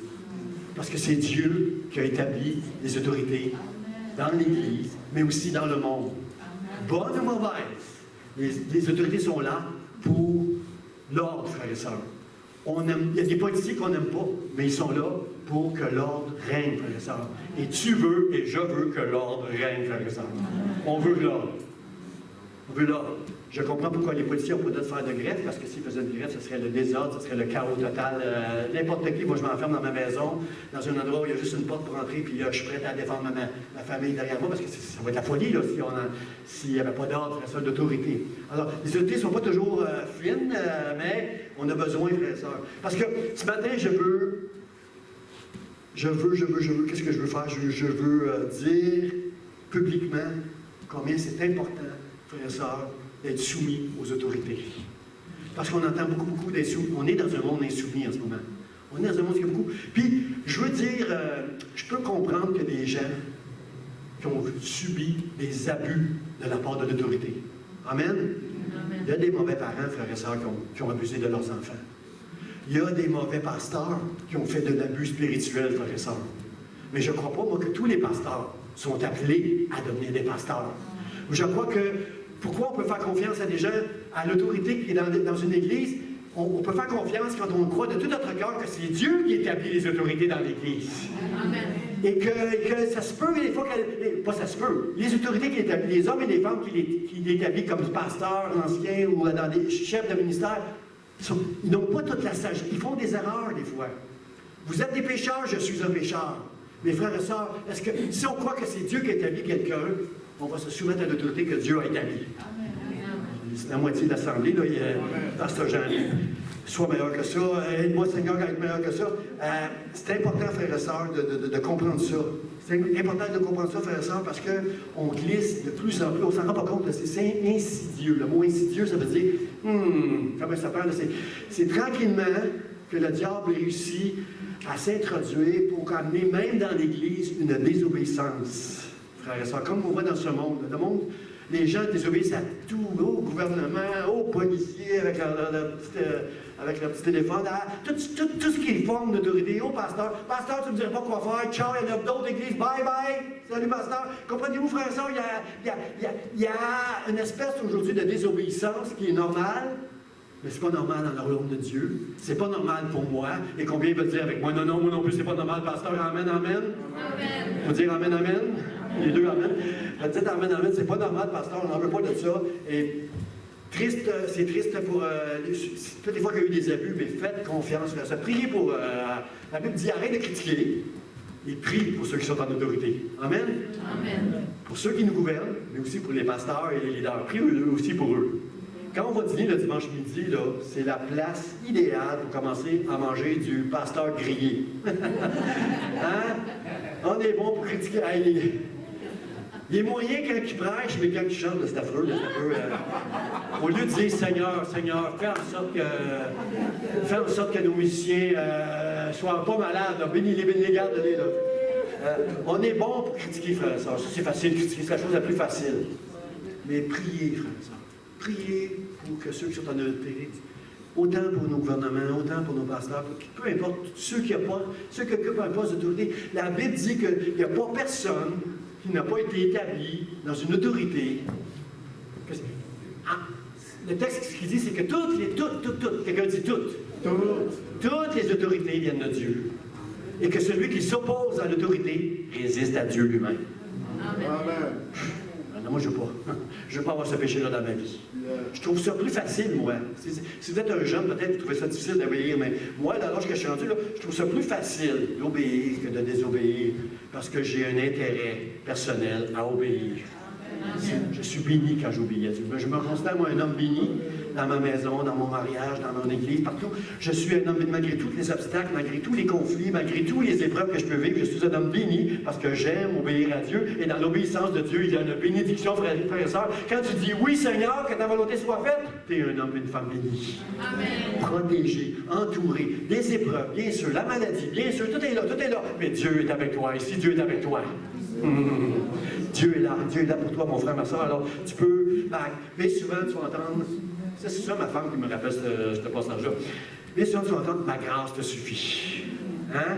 A: Parce que c'est Dieu qui a établi les autorités dans l'Église, mais aussi dans le monde. Bonne ou mauvaise, les autorités sont là pour l'ordre, frères et sœurs. Il y a des politiciens qu'on n'aime pas, mais ils sont là pour que l'ordre règne, frères et sœurs. Et tu veux, et je veux que l'ordre règne, frères et sœurs. On veut l'ordre. On veut l'ordre. Je comprends pourquoi les policiers n'ont pas le droit de faire de grève, parce que s'ils faisaient une grève, ce serait le désordre, ce serait le chaos total. N'importe qui, moi je m'enferme dans ma maison, dans un endroit où il y a juste une porte pour entrer, puis je suis prêt à défendre ma famille derrière moi, parce que ça va être la folie là, s'il n'y avait pas d'ordre, d'autorité. Alors, les autorités ne sont pas toujours fines, mais on a besoin, frères et sœurs. Parce que ce matin, je veux, qu'est-ce que je veux faire? Je veux dire publiquement combien c'est important, frères et sœurs, d'être soumis aux autorités. Parce qu'on entend beaucoup d'être soumis. On est dans un monde insoumis en ce moment. On est dans un monde qui a beaucoup. Puis, je veux dire, je peux comprendre qu'il y a des gens qui ont subi des abus de la part de l'autorité. Amen? Amen. Il y a des mauvais parents, frères et sœurs, qui ont abusé de leurs enfants. Il y a des mauvais pasteurs qui ont fait de l'abus spirituel, frères et sœurs. Mais je ne crois pas, moi, que tous les pasteurs sont appelés à devenir des pasteurs. Je crois que, pourquoi on peut faire confiance à des gens, à l'autorité qui est dans une église? On peut faire confiance quand on croit de tout notre cœur que c'est Dieu qui établit les autorités dans l'Église.
B: Amen.
A: Et que ça se peut, des fois, pas ça se peut, les autorités qui établissent, les hommes et les femmes qui établissent comme pasteurs anciens ou dans des chefs de ministère, ils n'ont pas toute la sagesse. Ils font des erreurs des fois. Vous êtes des pécheurs, je suis un pécheur. Mes frères et sœurs, est-ce que si on croit que c'est Dieu qui établit quelqu'un, on va se soumettre à l'autorité que Dieu a établie? C'est la moitié de l'Assemblée, là, il y a Pasteur Jean. Sois meilleur que ça, aide-moi Seigneur à être meilleur que ça. C'est important, frères et sœurs, de comprendre ça. C'est important de comprendre ça, frères et sœurs, parce qu'on glisse de plus en plus, on ne s'en rend pas compte, c'est insidieux. Le mot insidieux, ça veut dire, comment ça parle? C'est tranquillement que le diable réussit à s'introduire pour amener même dans l'Église une désobéissance. Frères et sœurs, comme on voit dans ce monde, le monde, les gens désobéissent à tout, au gouvernement, aux policiers avec leur petit téléphone, à tout ce qui est forme d'autorité, au pasteur. Pasteur, tu ne me dirais pas quoi faire, ciao, il y en a d'autres églises, bye bye, salut pasteur. Comprenez-vous, frères et sœurs, il y a une espèce aujourd'hui de désobéissance qui est normale, mais c'est pas normal dans le royaume de Dieu. C'est pas normal pour moi. Et combien veulent dire avec moi, non, moi non plus, c'est pas normal, pasteur, amen, amen. Amen. Faut dire amen, amen. Les deux, amen. Dites amen, amen, c'est pas normal, pasteur, on n'en veut pas de ça. Et triste, c'est triste pour toutes les fois qu'il y a eu des abus, mais faites confiance. Ça. Priez pour. La Bible dit arrête de critiquer et prie pour ceux qui sont en autorité. Amen.
B: Amen.
A: Pour ceux qui nous gouvernent, mais aussi pour les pasteurs et les leaders. Priez aussi pour eux. Quand on va dîner le dimanche midi, c'est la place idéale pour commencer à manger du pasteur grillé. Hein? On est bon pour critiquer. Il est moyen quand il prêche, mais quand il chante, c'est affreux. Au lieu de dire Seigneur, Seigneur, fais en sorte que nos musiciens ne soient pas malades, bénis-les, garde-les. On est bon pour critiquer, frères et sœurs. Ça, c'est facile, critiquer, c'est la chose la plus facile. Mais priez, frères et sœurs. Priez pour que ceux qui sont en autorité, autant pour nos gouvernements, autant pour nos pasteurs, peu importe, ceux qui occupent un poste d'autorité. La Bible dit qu'il n'y a pas personne qui n'a pas été établi dans une autorité. Le texte, ce qu'il dit, c'est que toutes, quelqu'un dit toutes les autorités viennent de Dieu. Et que celui qui s'oppose à l'autorité résiste à Dieu lui-même. Amen. Non, moi, je ne veux pas avoir ce péché-là dans ma vie. Je trouve ça plus facile, moi. Si vous êtes un jeune, peut-être vous trouvez ça difficile d'obéir, mais moi, dans l'âge que je suis rendu, je trouve ça plus facile d'obéir que de désobéir, parce que j'ai un intérêt personnel à obéir. Je suis béni quand j'obéis à Dieu. Je me considère, moi, un homme béni dans ma maison, dans mon mariage, dans mon église, partout. Je suis un homme, malgré tous les obstacles, malgré tous les conflits, malgré toutes les épreuves que je peux vivre, je suis un homme béni parce que j'aime obéir à Dieu. Et dans l'obéissance de Dieu, il y a une bénédiction, frères et sœurs. Quand tu dis oui, Seigneur, que ta volonté soit faite, tu es un homme et une femme bénie. Amen. Protégé, entouré, des épreuves, bien sûr, la maladie, bien sûr, tout est là. Mais Dieu est avec toi. Et si Dieu est avec toi, Dieu est là pour toi, mon frère, ma soeur. Alors, tu peux, mais souvent, tu vas entendre, c'est ça ma femme qui me rappelle ce passage-là. Mais souvent, tu vas entendre, ma grâce te suffit. Hein?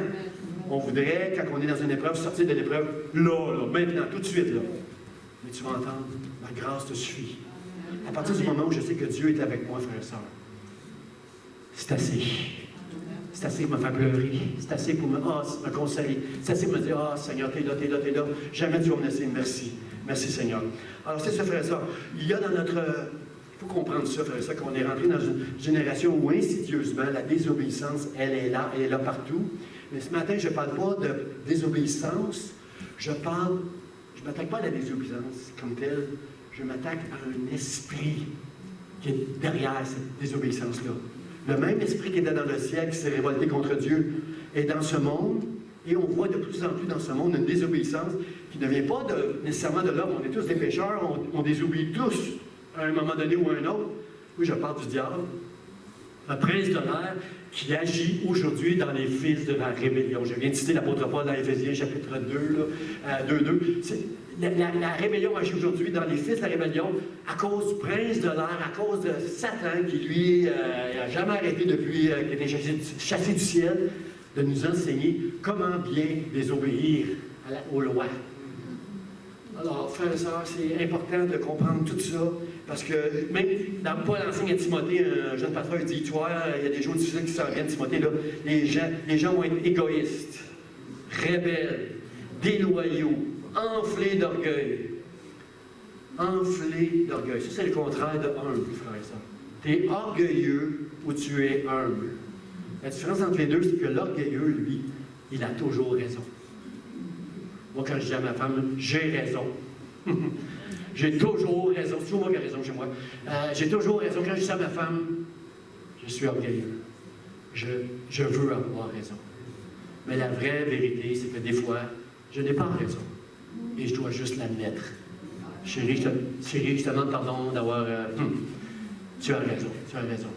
A: On voudrait, quand on est dans une épreuve, sortir de l'épreuve, là, maintenant, tout de suite, là. Mais tu vas entendre, ma grâce te suffit. À partir du moment où je sais que Dieu est avec moi, frère et sœur, c'est assez. C'est assez pour me faire pleurer. C'est assez pour me consoler. C'est assez pour me dire, Seigneur, t'es là. Jamais tu vas me laisser. Merci. Merci, Seigneur. Alors, c'est ça, frère et sœur. Il y a dans notre... Il faut comprendre ça, frère et sœur, qu'on est rentré dans une génération où, insidieusement, la désobéissance, elle est là partout. Mais ce matin, je ne parle pas de désobéissance. Je ne m'attaque pas à la désobéissance comme telle. Je m'attaque à un esprit qui est derrière cette désobéissance-là. Le même esprit qui était dans le ciel, qui s'est révolté contre Dieu, est dans ce monde, et on voit de plus en plus dans ce monde une désobéissance qui ne vient pas nécessairement de l'homme. On est tous des pécheurs, on désobéit tous à un moment donné ou à un autre. Oui, je parle du diable, un prince de l'air qui agit aujourd'hui dans les fils de la rébellion. Je viens de citer l'apôtre Paul dans Éphésiens chapitre 2, 2. la rébellion agit aujourd'hui dans les fils de la rébellion à cause du prince de l'air, à cause de Satan qui, lui, n'a jamais arrêté depuis qu'il a été chassé du ciel de nous enseigner comment bien désobéir aux lois. Alors, frères et sœurs, c'est important de comprendre tout ça, parce que même dans Paul enseigne à Timothée, un jeune pasteur, il dit, tu vois, il y a des jours difficiles qui s'en viennent, Timothée, là, les gens vont être égoïstes, rebelles, déloyaux, enflés d'orgueil. Enflés d'orgueil. Ça, c'est le contraire de humble, frères et sœurs. Tu es orgueilleux ou tu es humble. La différence entre les deux, c'est que l'orgueilleux, lui, il a toujours raison. Moi, quand je dis à ma femme, j'ai raison. J'ai toujours raison. C'est toujours moi qui ai raison chez moi. J'ai toujours raison. Quand je dis à ma femme, je suis orgueilleux. Je veux avoir raison. Mais la vraie vérité, c'est que des fois, je n'ai pas raison. Et je dois juste l'admettre. Chérie, je te demande pardon d'avoir... tu as raison, tu as raison.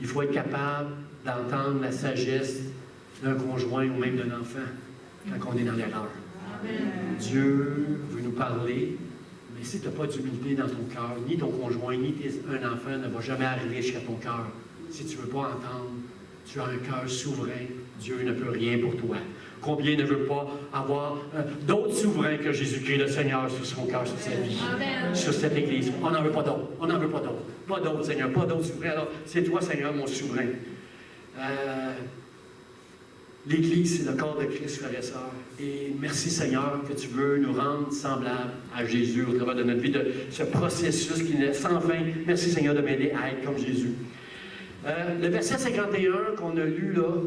A: Il faut être capable d'entendre la sagesse d'un conjoint ou même d'un enfant quand on est dans l'erreur. Dieu veut nous parler, mais si tu n'as pas d'humilité dans ton cœur, ni ton conjoint, ni un enfant ne va jamais arriver jusqu'à ton cœur. Si tu ne veux pas entendre, tu as un cœur souverain, Dieu ne peut rien pour toi. Combien ne veut pas avoir d'autres souverains que Jésus-Christ, le Seigneur, sur son cœur, sur sa vie, sur cette Église? On n'en veut pas d'autres. On n'en veut pas d'autres. Pas d'autres, Seigneur. Pas d'autres souverains. Alors, c'est toi, Seigneur, mon souverain. L'Église, c'est le corps de Christ, frères et sœurs. Et merci, Seigneur, que tu veux nous rendre semblables à Jésus au travers de notre vie, de ce processus qui n'est sans fin. Merci, Seigneur, de m'aider à être comme Jésus. Le verset 51 qu'on a lu là,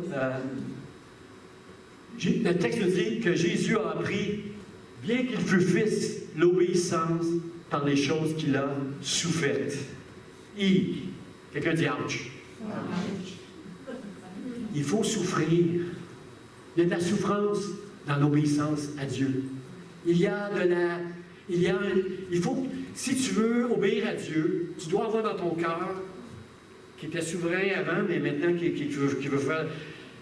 A: le texte nous dit que Jésus a appris, bien qu'il fût fils, l'obéissance par les choses qu'il a souffertes. Quelqu'un dit ouch. Il faut souffrir. Il y a de la souffrance dans l'obéissance à Dieu. Il faut, si tu veux obéir à Dieu, tu dois avoir dans ton cœur, qui était souverain avant, mais maintenant qui veut faire...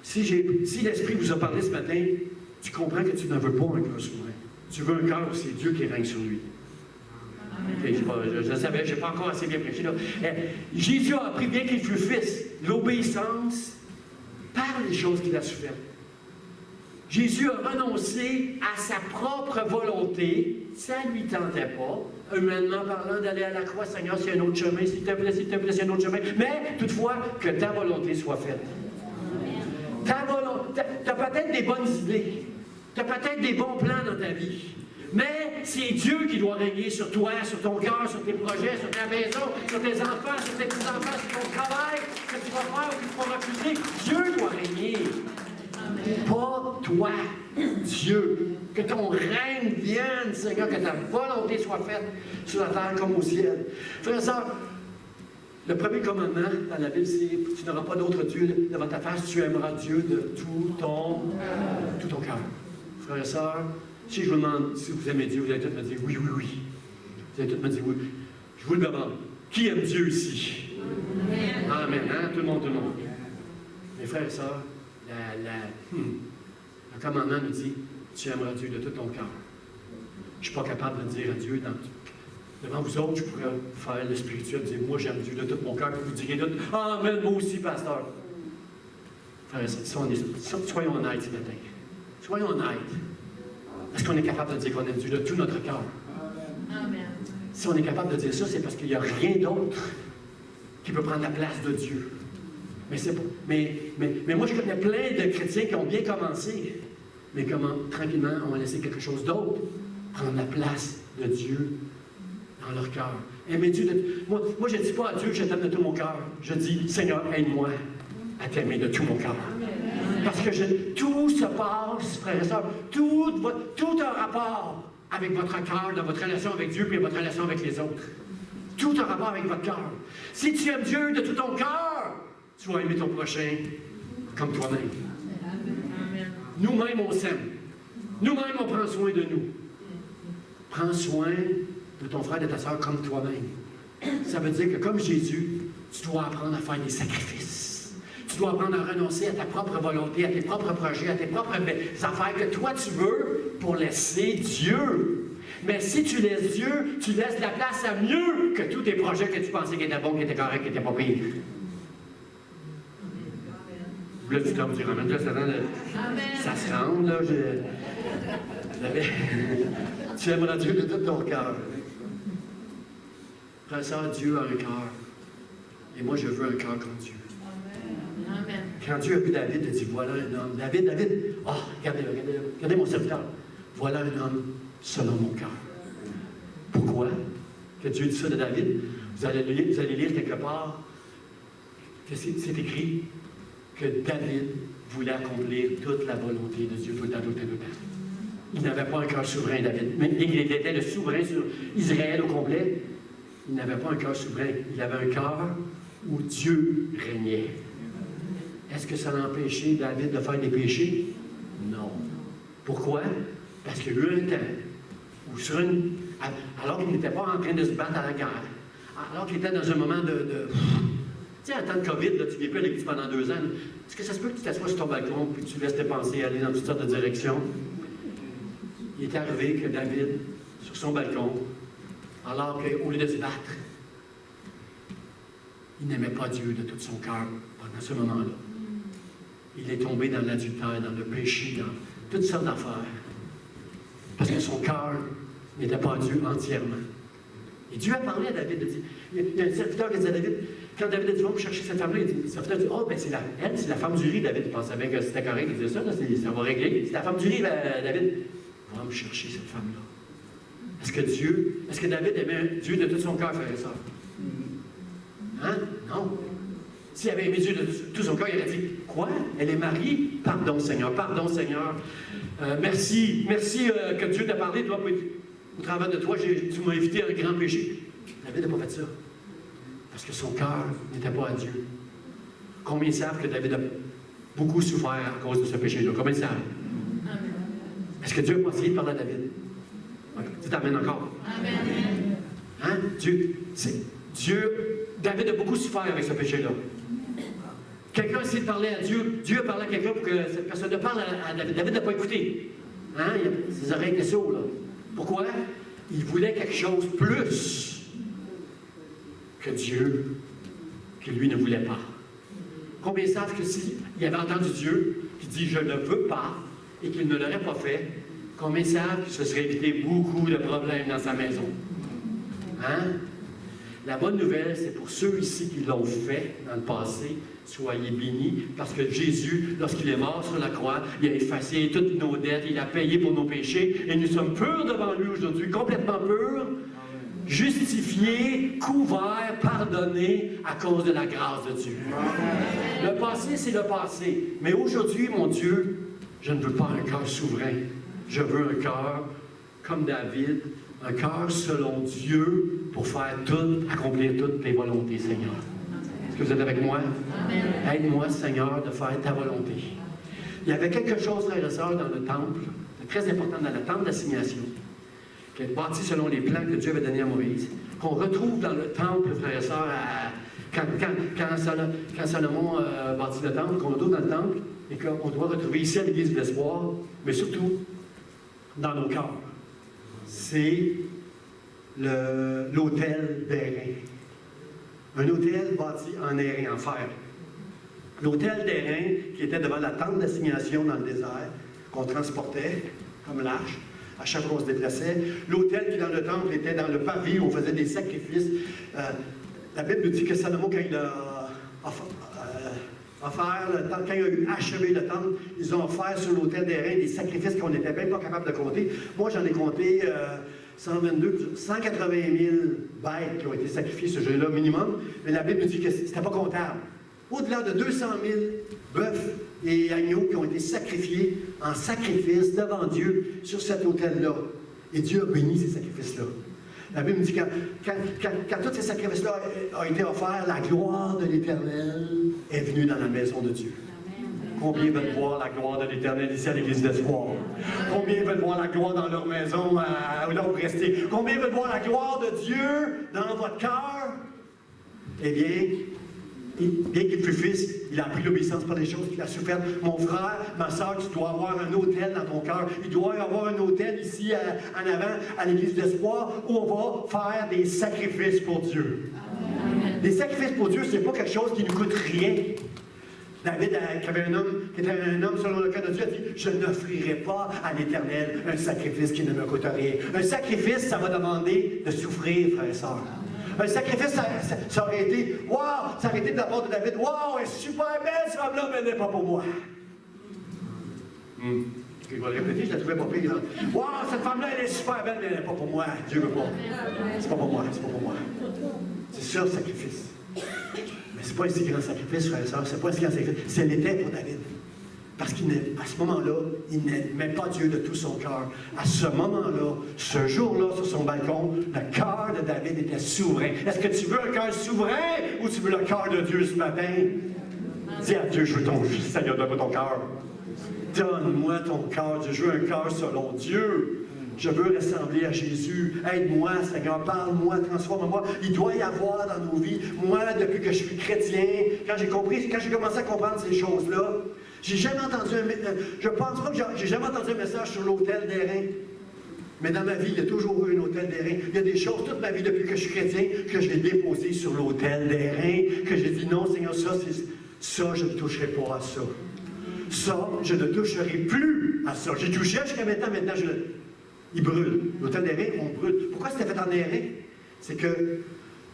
A: Si l'Esprit vous a parlé ce matin, tu comprends que tu n'en veux pas un cœur souverain. Tu veux un cœur où c'est Dieu qui règne sur lui. Okay, je savais, je n'ai pas encore assez bien prêché là. Jésus a appris, bien qu'il fût fils, l'obéissance par les choses qu'il a souffert. Jésus a renoncé à sa propre volonté. Ça ne lui tentait pas, humainement parlant, d'aller à la croix. Seigneur, s'il y a un autre chemin, s'il te plaît, s'il y a un autre chemin. Mais, toutefois, que ta volonté soit faite. Ta volonté, tu as peut-être des bonnes idées. Tu as peut-être des bons plans dans ta vie. Mais c'est Dieu qui doit régner sur toi, sur ton cœur, sur tes projets, sur ta maison, sur tes enfants, sur tes petits-enfants, sur ton travail, que tu vas faire ou que tu vas refuser. Dieu doit régner. Pas toi, Dieu. Que ton règne vienne, Seigneur, que ta volonté soit faite sur la terre comme au ciel. Frères et sœurs, le premier commandement dans la Bible, c'est « Tu n'auras pas d'autre Dieu devant ta face, tu aimeras Dieu de tout ton cœur. » Frères et sœurs, si je vous demande si vous aimez Dieu, vous allez tous me dire « Oui, oui, oui. » Vous allez tous me dire « Oui. » Je vous le demande. Qui aime Dieu ici? Amen. Hein? Tout le monde, tout le monde. Mes frères et sœurs, le commandement nous dit « Tu aimeras Dieu de tout ton cœur. » Je ne suis pas capable de dire à Dieu devant vous autres, je pourrais faire le spirituel, dire « Moi, j'aime Dieu de tout mon cœur. » Puis vous direz d'autres « Amen, moi aussi, pasteur. » Frères et sœurs, soyons honnêtes ce matin. Soyons honnêtes. Est-ce qu'on est capable de dire qu'on aime Dieu de tout notre cœur? Amen. Si on est capable de dire ça, c'est parce qu'il n'y a rien d'autre qui peut prendre la place de Dieu. Mais moi, je connais plein de chrétiens qui ont bien commencé, mais comment, tranquillement, on va laisser quelque chose d'autre prendre la place de Dieu dans leur cœur. Aimer Dieu moi, je ne dis pas à Dieu, je t'aime de tout mon cœur. Je dis, Seigneur, aide-moi à t'aimer de tout mon cœur. Parce que tout se passe, frères et sœurs, tout a un rapport avec votre cœur, dans votre relation avec Dieu, puis votre relation avec les autres. Tout a un rapport avec votre cœur. Si tu aimes Dieu de tout ton cœur, tu vas aimer ton prochain comme toi-même. Nous-mêmes, on s'aime. Nous-mêmes, on prend soin de nous. Prends soin de ton frère et de ta sœur comme toi-même. Ça veut dire que comme Jésus, tu dois apprendre à faire des sacrifices. Tu dois apprendre à renoncer à ta propre volonté, à tes propres projets, à tes propres affaires que toi tu veux pour laisser Dieu.
B: Mais si tu laisses Dieu, tu laisses la place à mieux que tous tes projets que tu pensais qui étaient bons, qui étaient corrects, qui n'étaient pas pires. Là, tu t'en dis, ramène, là, ça se rend, là, tu aimeras Dieu de tout ton cœur. Frère et sœur, Dieu a un cœur. Et moi, je veux un cœur comme Dieu.
C: Amen.
B: Quand Dieu a vu David, il a dit, voilà un homme. David, regardez mon serviteur. Voilà un homme selon mon cœur. Pourquoi que Dieu dit ça de David? Vous allez lire quelque part que c'est écrit que David voulait accomplir toute la volonté de Dieu tout le temps. Il n'avait pas un cœur souverain, David. Mais il était le souverain sur Israël au complet. Il n'avait pas un cœur souverain. Il avait un cœur où Dieu régnait. Est-ce que ça l'a empêché David de faire des péchés? Non. Pourquoi? Parce qu'il y a eu un temps où alors qu'il n'était pas en train de se battre à la guerre, alors qu'il était dans un moment de tu sais, en temps de COVID, là, tu ne viens plus à l'église pendant 2 ans. Est-ce que ça se peut que tu t'assoies sur ton balcon et que tu laisses tes pensées aller dans toutes sortes de directions? Il est arrivé que David, sur son balcon, alors qu'au lieu de se battre, il n'aimait pas Dieu de tout son cœur pendant ce moment-là. Il est tombé dans l'adultère, dans le péché, dans toutes sortes d'affaires. Parce que son cœur n'était pas à Dieu entièrement. Et Dieu a parlé à David. Il y a un serviteur qui dit à David, quand David a dit, va me chercher cette femme-là, le serviteur dit, oh, ben c'est la femme du riz, David. Il pensait bien que c'était correct, il disait ça, là, ça va régler. C'est la femme du riz, David. Va me chercher cette femme-là. Est-ce que David aimait Dieu de tout son cœur, frère et sœur? Hein? Non. S'il avait aimé Dieu de tout son cœur, il aurait dit, quoi? Elle est mariée? Pardon, Seigneur, pardon, Seigneur. Merci que Dieu t'a parlé, toi, au travers de toi, tu m'as évité un grand péché. David n'a pas fait ça. Parce que son cœur n'était pas à Dieu. Combien savent que David a beaucoup souffert à cause de ce péché-là? Combien savent? Est-ce que Dieu a pas essayé de parler à David? Tu t'amènes encore.
C: Amen.
B: Hein? David a beaucoup souffert avec ce péché-là. Quelqu'un a essayé de parler à Dieu. Dieu a parlé à quelqu'un pour que cette personne ne parle à David. David n'a pas écouté. Hein? Ses oreilles étaient sourdes, là. Pourquoi? Il voulait quelque chose plus que Dieu, que lui ne voulait pas. Combien savent que s'il avait entendu Dieu, qui dit « je ne veux pas », et qu'il ne l'aurait pas fait, combien savent qu'il se serait évité beaucoup de problèmes dans sa maison? Hein? La bonne nouvelle, c'est pour ceux ici qui l'ont fait dans le passé, soyez bénis, parce que Jésus, lorsqu'il est mort sur la croix, il a effacé toutes nos dettes, il a payé pour nos péchés, et nous sommes purs devant lui aujourd'hui, complètement purs, justifiés, couverts, pardonnés à cause de la grâce de Dieu. Le passé, c'est le passé. Mais aujourd'hui, mon Dieu, je ne veux pas un cœur souverain. Je veux un cœur comme David, un cœur selon Dieu pour faire tout, accomplir toutes les volontés, Seigneur. Est-ce que vous êtes avec moi? Aide-moi, Seigneur, de faire ta volonté. Il y avait quelque chose, frères et sœurs, dans le temple, de très important dans le temple d'assignation, qui est bâti selon les plans que Dieu avait donnés à Moïse, qu'on retrouve dans le temple, frères et sœurs, quand Salomon bâtit le temple, qu'on retrouve dans le temple, et qu'on doit retrouver ici à l'Église de l'Espoir, mais surtout dans nos cœurs. C'est l'autel d'airain. Un autel bâti en airain, en fer. L'autel d'airain qui était devant la tente d'assignation dans le désert, qu'on transportait comme l'arche, à chaque fois qu'on se déplaçait. L'autel qui dans le temple était dans le pavis où on faisait des sacrifices. La Bible nous dit que Salomon, quand il a offert le temple, quand il a eu achevé le temple, ils ont offert sur l'autel d'airain des sacrifices qu'on n'était même pas capable de compter. Moi, j'en ai compté 180 000 bêtes qui ont été sacrifiées ce jour-là minimum, mais la Bible nous dit que c'était pas comptable. Au-delà de 200 000 bœufs et agneaux qui ont été sacrifiés en sacrifice devant Dieu sur cet autel-là. Et Dieu a béni ces sacrifices-là. La Bible nous dit que quand tous ces sacrifices-là ont été offerts, la gloire de l'Éternel est venue dans la maison de Dieu. Combien veulent voir la gloire de l'Éternel ici à l'Église d'Espoir? Combien veulent voir la gloire dans leur maison, là où vous restez? Combien veulent voir la gloire de Dieu dans votre cœur? Eh bien,
A: bien qu'il fût fils, il a appris l'obéissance par les choses qu'il a souffert. Mon frère, ma soeur, tu dois avoir un autel dans ton cœur. Il doit y avoir un autel ici en avant, à l'Église d'Espoir, où on va faire des sacrifices pour Dieu. Les sacrifices pour Dieu, ce n'est pas quelque chose qui ne coûte rien. David, qui était un homme selon le cœur de Dieu, a dit « Je n'offrirai pas à l'Éternel un sacrifice qui ne me coûte rien. » Un sacrifice, ça va demander de souffrir, frères et sœurs. Un sacrifice, ça aurait été « Wow! » Ça aurait été de la part de David « Wow! Elle est super belle, cette femme-là, mais elle n'est pas pour moi. » Je vais le répéter, je la trouvais pas pire. « Wow! Cette femme-là, elle est super belle, mais elle n'est pas pour moi. Dieu ne veut pas. C'est pas pour moi, c'est pas pour moi. » C'est ça le sacrifice. Mais ce n'est pas un si grand sacrifice, frères et sœurs, c'est pas un si grand sacrifice. C'est l'était pour David. Parce qu'à ce moment-là, il n'aimait pas Dieu de tout son cœur. À ce moment-là, ce jour-là, sur son balcon, le cœur de David était souverain. Est-ce que tu veux un cœur souverain ou tu veux le cœur de Dieu ce matin? Dis à Dieu, je veux ton Seigneur, donne-moi ton cœur. Donne-moi ton cœur, Dieu. Je veux un cœur selon Dieu. Je veux ressembler à Jésus. Aide-moi, Seigneur, parle-moi, transforme-moi. Il doit y avoir dans nos vies. Moi, depuis que je suis chrétien, quand j'ai commencé à comprendre ces choses-là, j'ai jamais entendu je pense pas que j'ai jamais entendu un message sur l'autel d'airain. Mais dans ma vie, il y a toujours eu un autel d'airain. Il y a des choses toute ma vie depuis que je suis chrétien que j'ai déposées sur l'autel d'airain, que j'ai dit non, Seigneur, ça, je ne toucherai pas à ça. Ça, je ne toucherai plus à ça. J'ai touché jusqu'à maintenant, il brûle. L'autel d'airain, on brûle. Pourquoi c'était fait en airain? C'est que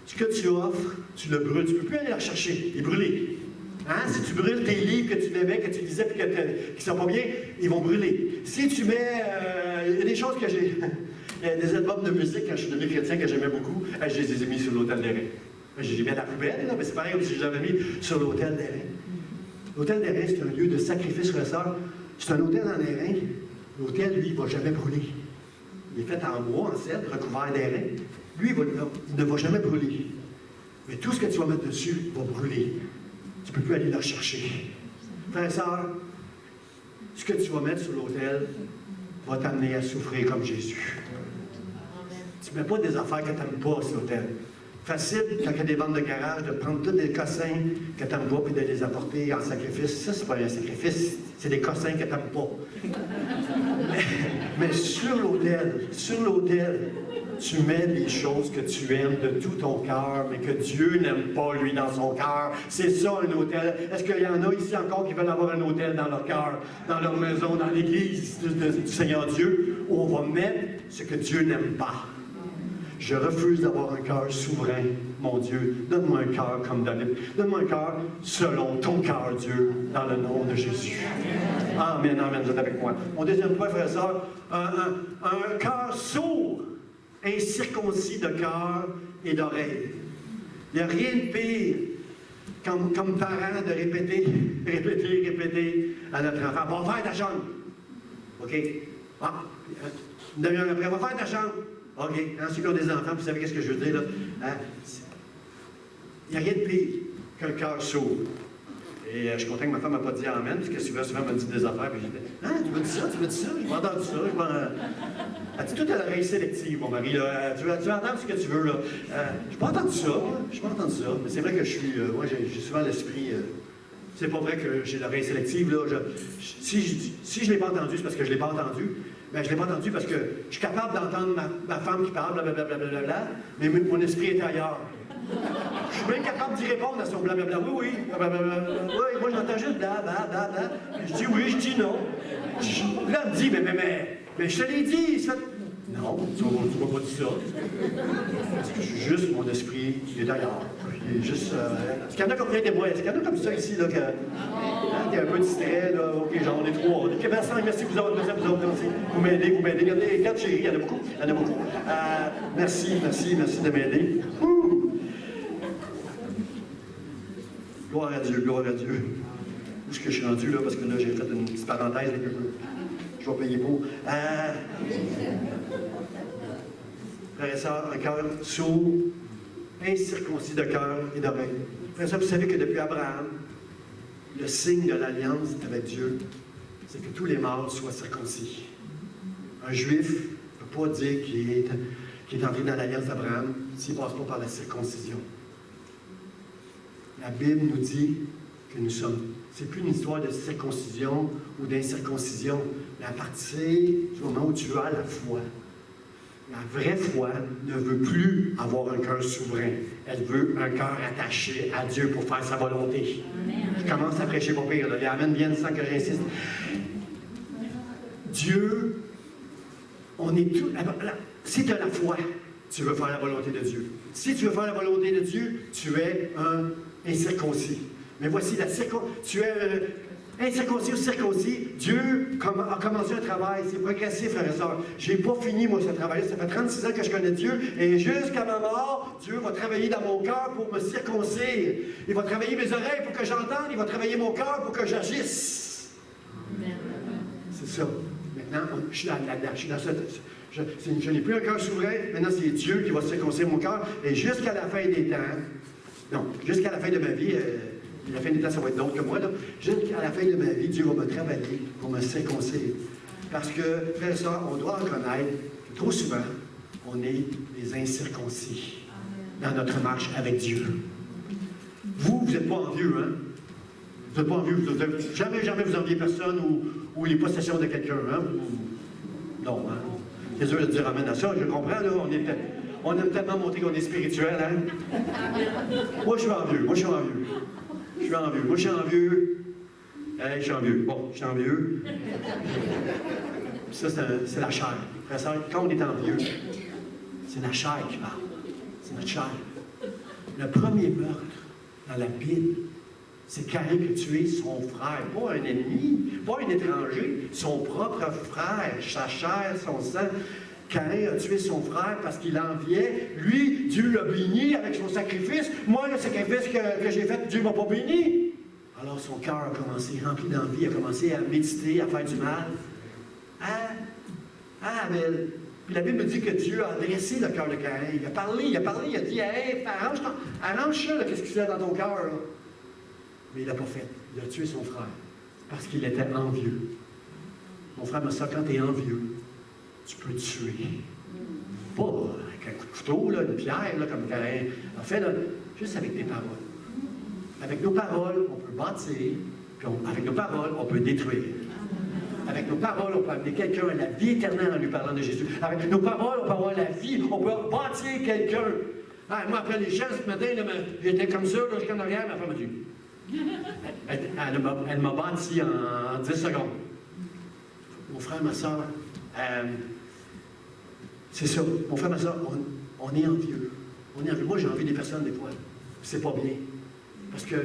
A: ce que tu offres, tu le brûles. Tu ne peux plus aller le rechercher. Il est brûlé. Hein? Si tu brûles tes livres que tu aimais, que tu lisais, et qui ne sont pas bien, ils vont brûler. Si tu mets... il y a des choses que j'ai... Il y a des albums de musique, quand je suis devenu chrétien, que j'aimais beaucoup, je les ai mis sur l'autel d'airain. Je les ai mis à la poubelle, là, mais c'est pareil comme si je les avais mis sur l'autel d'airain. L'autel d'airain, c'est un lieu de sacrifice, frères et sœurs. C'est un autel en airain. L'autel, lui, il ne va jamais brûler. Il est fait en bois, en cèdre, recouvert d'airain. Lui, il ne va jamais brûler. Mais tout ce que tu vas mettre dessus va brûler. Tu ne peux plus aller le rechercher. Frères et sœurs, ce que tu vas mettre sur l'autel va t'amener à souffrir comme Jésus. Tu ne mets pas des affaires que tu n'aimes pas sur l'autel. Facile, quand il y a des ventes de garage, de prendre tous des cossins que tu n'aimes pas et de les apporter en sacrifice. Ça, c'est pas un sacrifice, c'est des cossins que tu n'aimes pas. mais sur l'autel, tu mets les choses que tu aimes de tout ton cœur, mais que Dieu n'aime pas, lui, dans son cœur. C'est ça, un autel. Est-ce qu'il y en a ici encore qui veulent avoir un autel dans leur cœur, dans leur maison, dans l'église du Seigneur Dieu, où on va mettre ce que Dieu n'aime pas? Je refuse d'avoir un cœur souverain, mon Dieu. Donne-moi un cœur comme David. Donne-moi un cœur selon ton cœur, Dieu, dans le nom de Jésus. Amen, amen, vous êtes avec moi. Mon deuxième point, frère et sœur, un cœur sourd, incirconcis de cœur et d'oreille. Il n'y a rien de pire comme parent de répéter à notre enfant. Va faire ta chambre. OK? Ah, une demi-heure après, va faire ta chambre. OK, ceux qui ont des enfants, vous savez ce que je veux dire, là? Il n'y a rien de pire qu'un cœur sourd. Et je suis content que ma femme n'a pas dit Amen, parce que souvent elle me dit des affaires, puis je dis « Ah, tu m'as dit ça, je m'ai entendu ça, Elle dit tout à l'oreille sélective, mon mari, là. Tu vas entendre ce que tu veux, là. Je n'ai pas entendu ça, mais c'est vrai que moi, j'ai souvent l'esprit... c'est pas vrai que j'ai l'oreille sélective, là. Si je ne l'ai pas entendu, c'est parce que je ne l'ai pas entendu. Ben, je ne l'ai pas entendu parce que je suis capable d'entendre ma femme qui parle, blablabla, mais mon esprit est ailleurs. Je suis bien capable d'y répondre à son blablabla. Oui, oui, moi j'entends juste blablabla. Je dis oui, je dis non. Là, elle me dit, mais je te l'ai dit. Non, tu ne m'as pas dit ça. Parce que juste mon esprit, il est ailleurs. Il est juste. Est-ce qu'il y en a comme ça ici, là, qui est un peu distrait, là? OK, on est trois. OK, merci vous autres, merci. Vous m'aidez. Regardez, quatre chéris, il y en a beaucoup. Merci de m'aider. Gloire à Dieu. Où est-ce que je suis rendu, là? Parce que là, j'ai fait une petite parenthèse avec je vais payer pour. Frères et sœurs, un cœur sourd, incirconcis de cœur et d'oreille. Frères et sœurs, vous savez que depuis Abraham, le signe de l'alliance avec Dieu, c'est que tous les mâles soient circoncis. Un juif ne peut pas dire qu'il est entré dans l'alliance d'Abraham s'il ne passe pas par la circoncision.
B: la Bible nous dit que nous sommes. C'est plus une histoire de circoncision ou d'incirconcision, mais à partir du moment où tu as la foi. La vraie foi ne veut plus avoir un cœur souverain. Elle veut un cœur attaché à Dieu pour faire sa volonté. Je commence à prêcher pour pire. Les amens viennent sans que j'insiste. Dieu, on est tout. Si tu as la foi, tu veux faire la volonté de Dieu. Si tu veux faire la volonté de Dieu, tu es un incirconcis. Mais voici la circoncision. Tu es incirconcis ou circoncis. Dieu a commencé un travail. C'est progressif, frères et sœurs. Je n'ai pas fini, moi, ce travail-là. Ça fait 36 ans que je connais Dieu. Et jusqu'à ma mort, Dieu va travailler dans mon cœur pour me circoncire. Il va travailler mes oreilles pour que j'entende. Il va travailler mon cœur pour que j'agisse. C'est ça. Maintenant, je suis là-dedans. Je suis dans cette. Je n'ai plus un cœur souverain. Maintenant, c'est Dieu qui va circoncire mon cœur. Et jusqu'à la fin des temps, non, jusqu'à la fin de ma vie, la fin des temps, ça va être d'autre que moi, là. Jusqu'à la fin de ma vie, Dieu va me travailler pour me circoncire. Parce que, frère et sœurs, on doit reconnaître que trop souvent, on est des incirconcis dans notre marche avec Dieu. Vous n'êtes pas envieux, hein? Vous n'êtes pas envieux. Jamais vous enviez personne ou les possessions de quelqu'un, hein? Non, hein? C'est dur de dire amen à ça, je comprends, là, on aime tellement montrer qu'on est spirituel, hein? Moi, je suis envieux, Je suis envieux. Hey, je suis envieux. Bon, je suis envieux. Ça, c'est la chair. Frère et sœur, quand on est envieux, c'est la chair qui parle. C'est notre chair. Le premier meurtre dans la Bible, c'est Caïn qui a tué son frère, pas un ennemi, pas un étranger, son propre frère, sa chair, son sang. Caïn a tué son frère parce qu'il enviait. Lui, Dieu l'a béni avec son sacrifice. Moi, le sacrifice que j'ai fait, Dieu ne m'a pas béni. Alors son cœur a commencé, rempli d'envie, a commencé à méditer, à faire du mal. Abel. Puis la Bible dit que Dieu a dressé le cœur de Caïn. Il a parlé, il a dit, hey, arrange ça, qu'est-ce qu'il y a dans ton cœur, là? Mais il ne l'a pas fait. Il a tué son frère parce qu'il était envieux. Mon frère me dit, quand tu es envieux, tu peux tuer. Pas avec un coup de couteau, là, une pierre, là, comme Caïn. En fait, là, juste avec tes paroles. Avec nos paroles, on peut bâtir, puis avec nos paroles, on peut détruire. Avec nos paroles, on peut amener quelqu'un à la vie éternelle en lui parlant de Jésus. Avec nos paroles, on peut avoir la vie, on peut bâtir quelqu'un. Ah, moi, après les chants, ce matin, j'étais comme ça, là, jusqu'en arrière, ma femme m'a dit. Elle m'a bâti en 10 secondes. Mon frère, ma soeur, c'est ça. Mon frère, ma soeur, on est envieux. On est envieux. Moi, j'ai envie des personnes, des fois. C'est pas bien. Parce que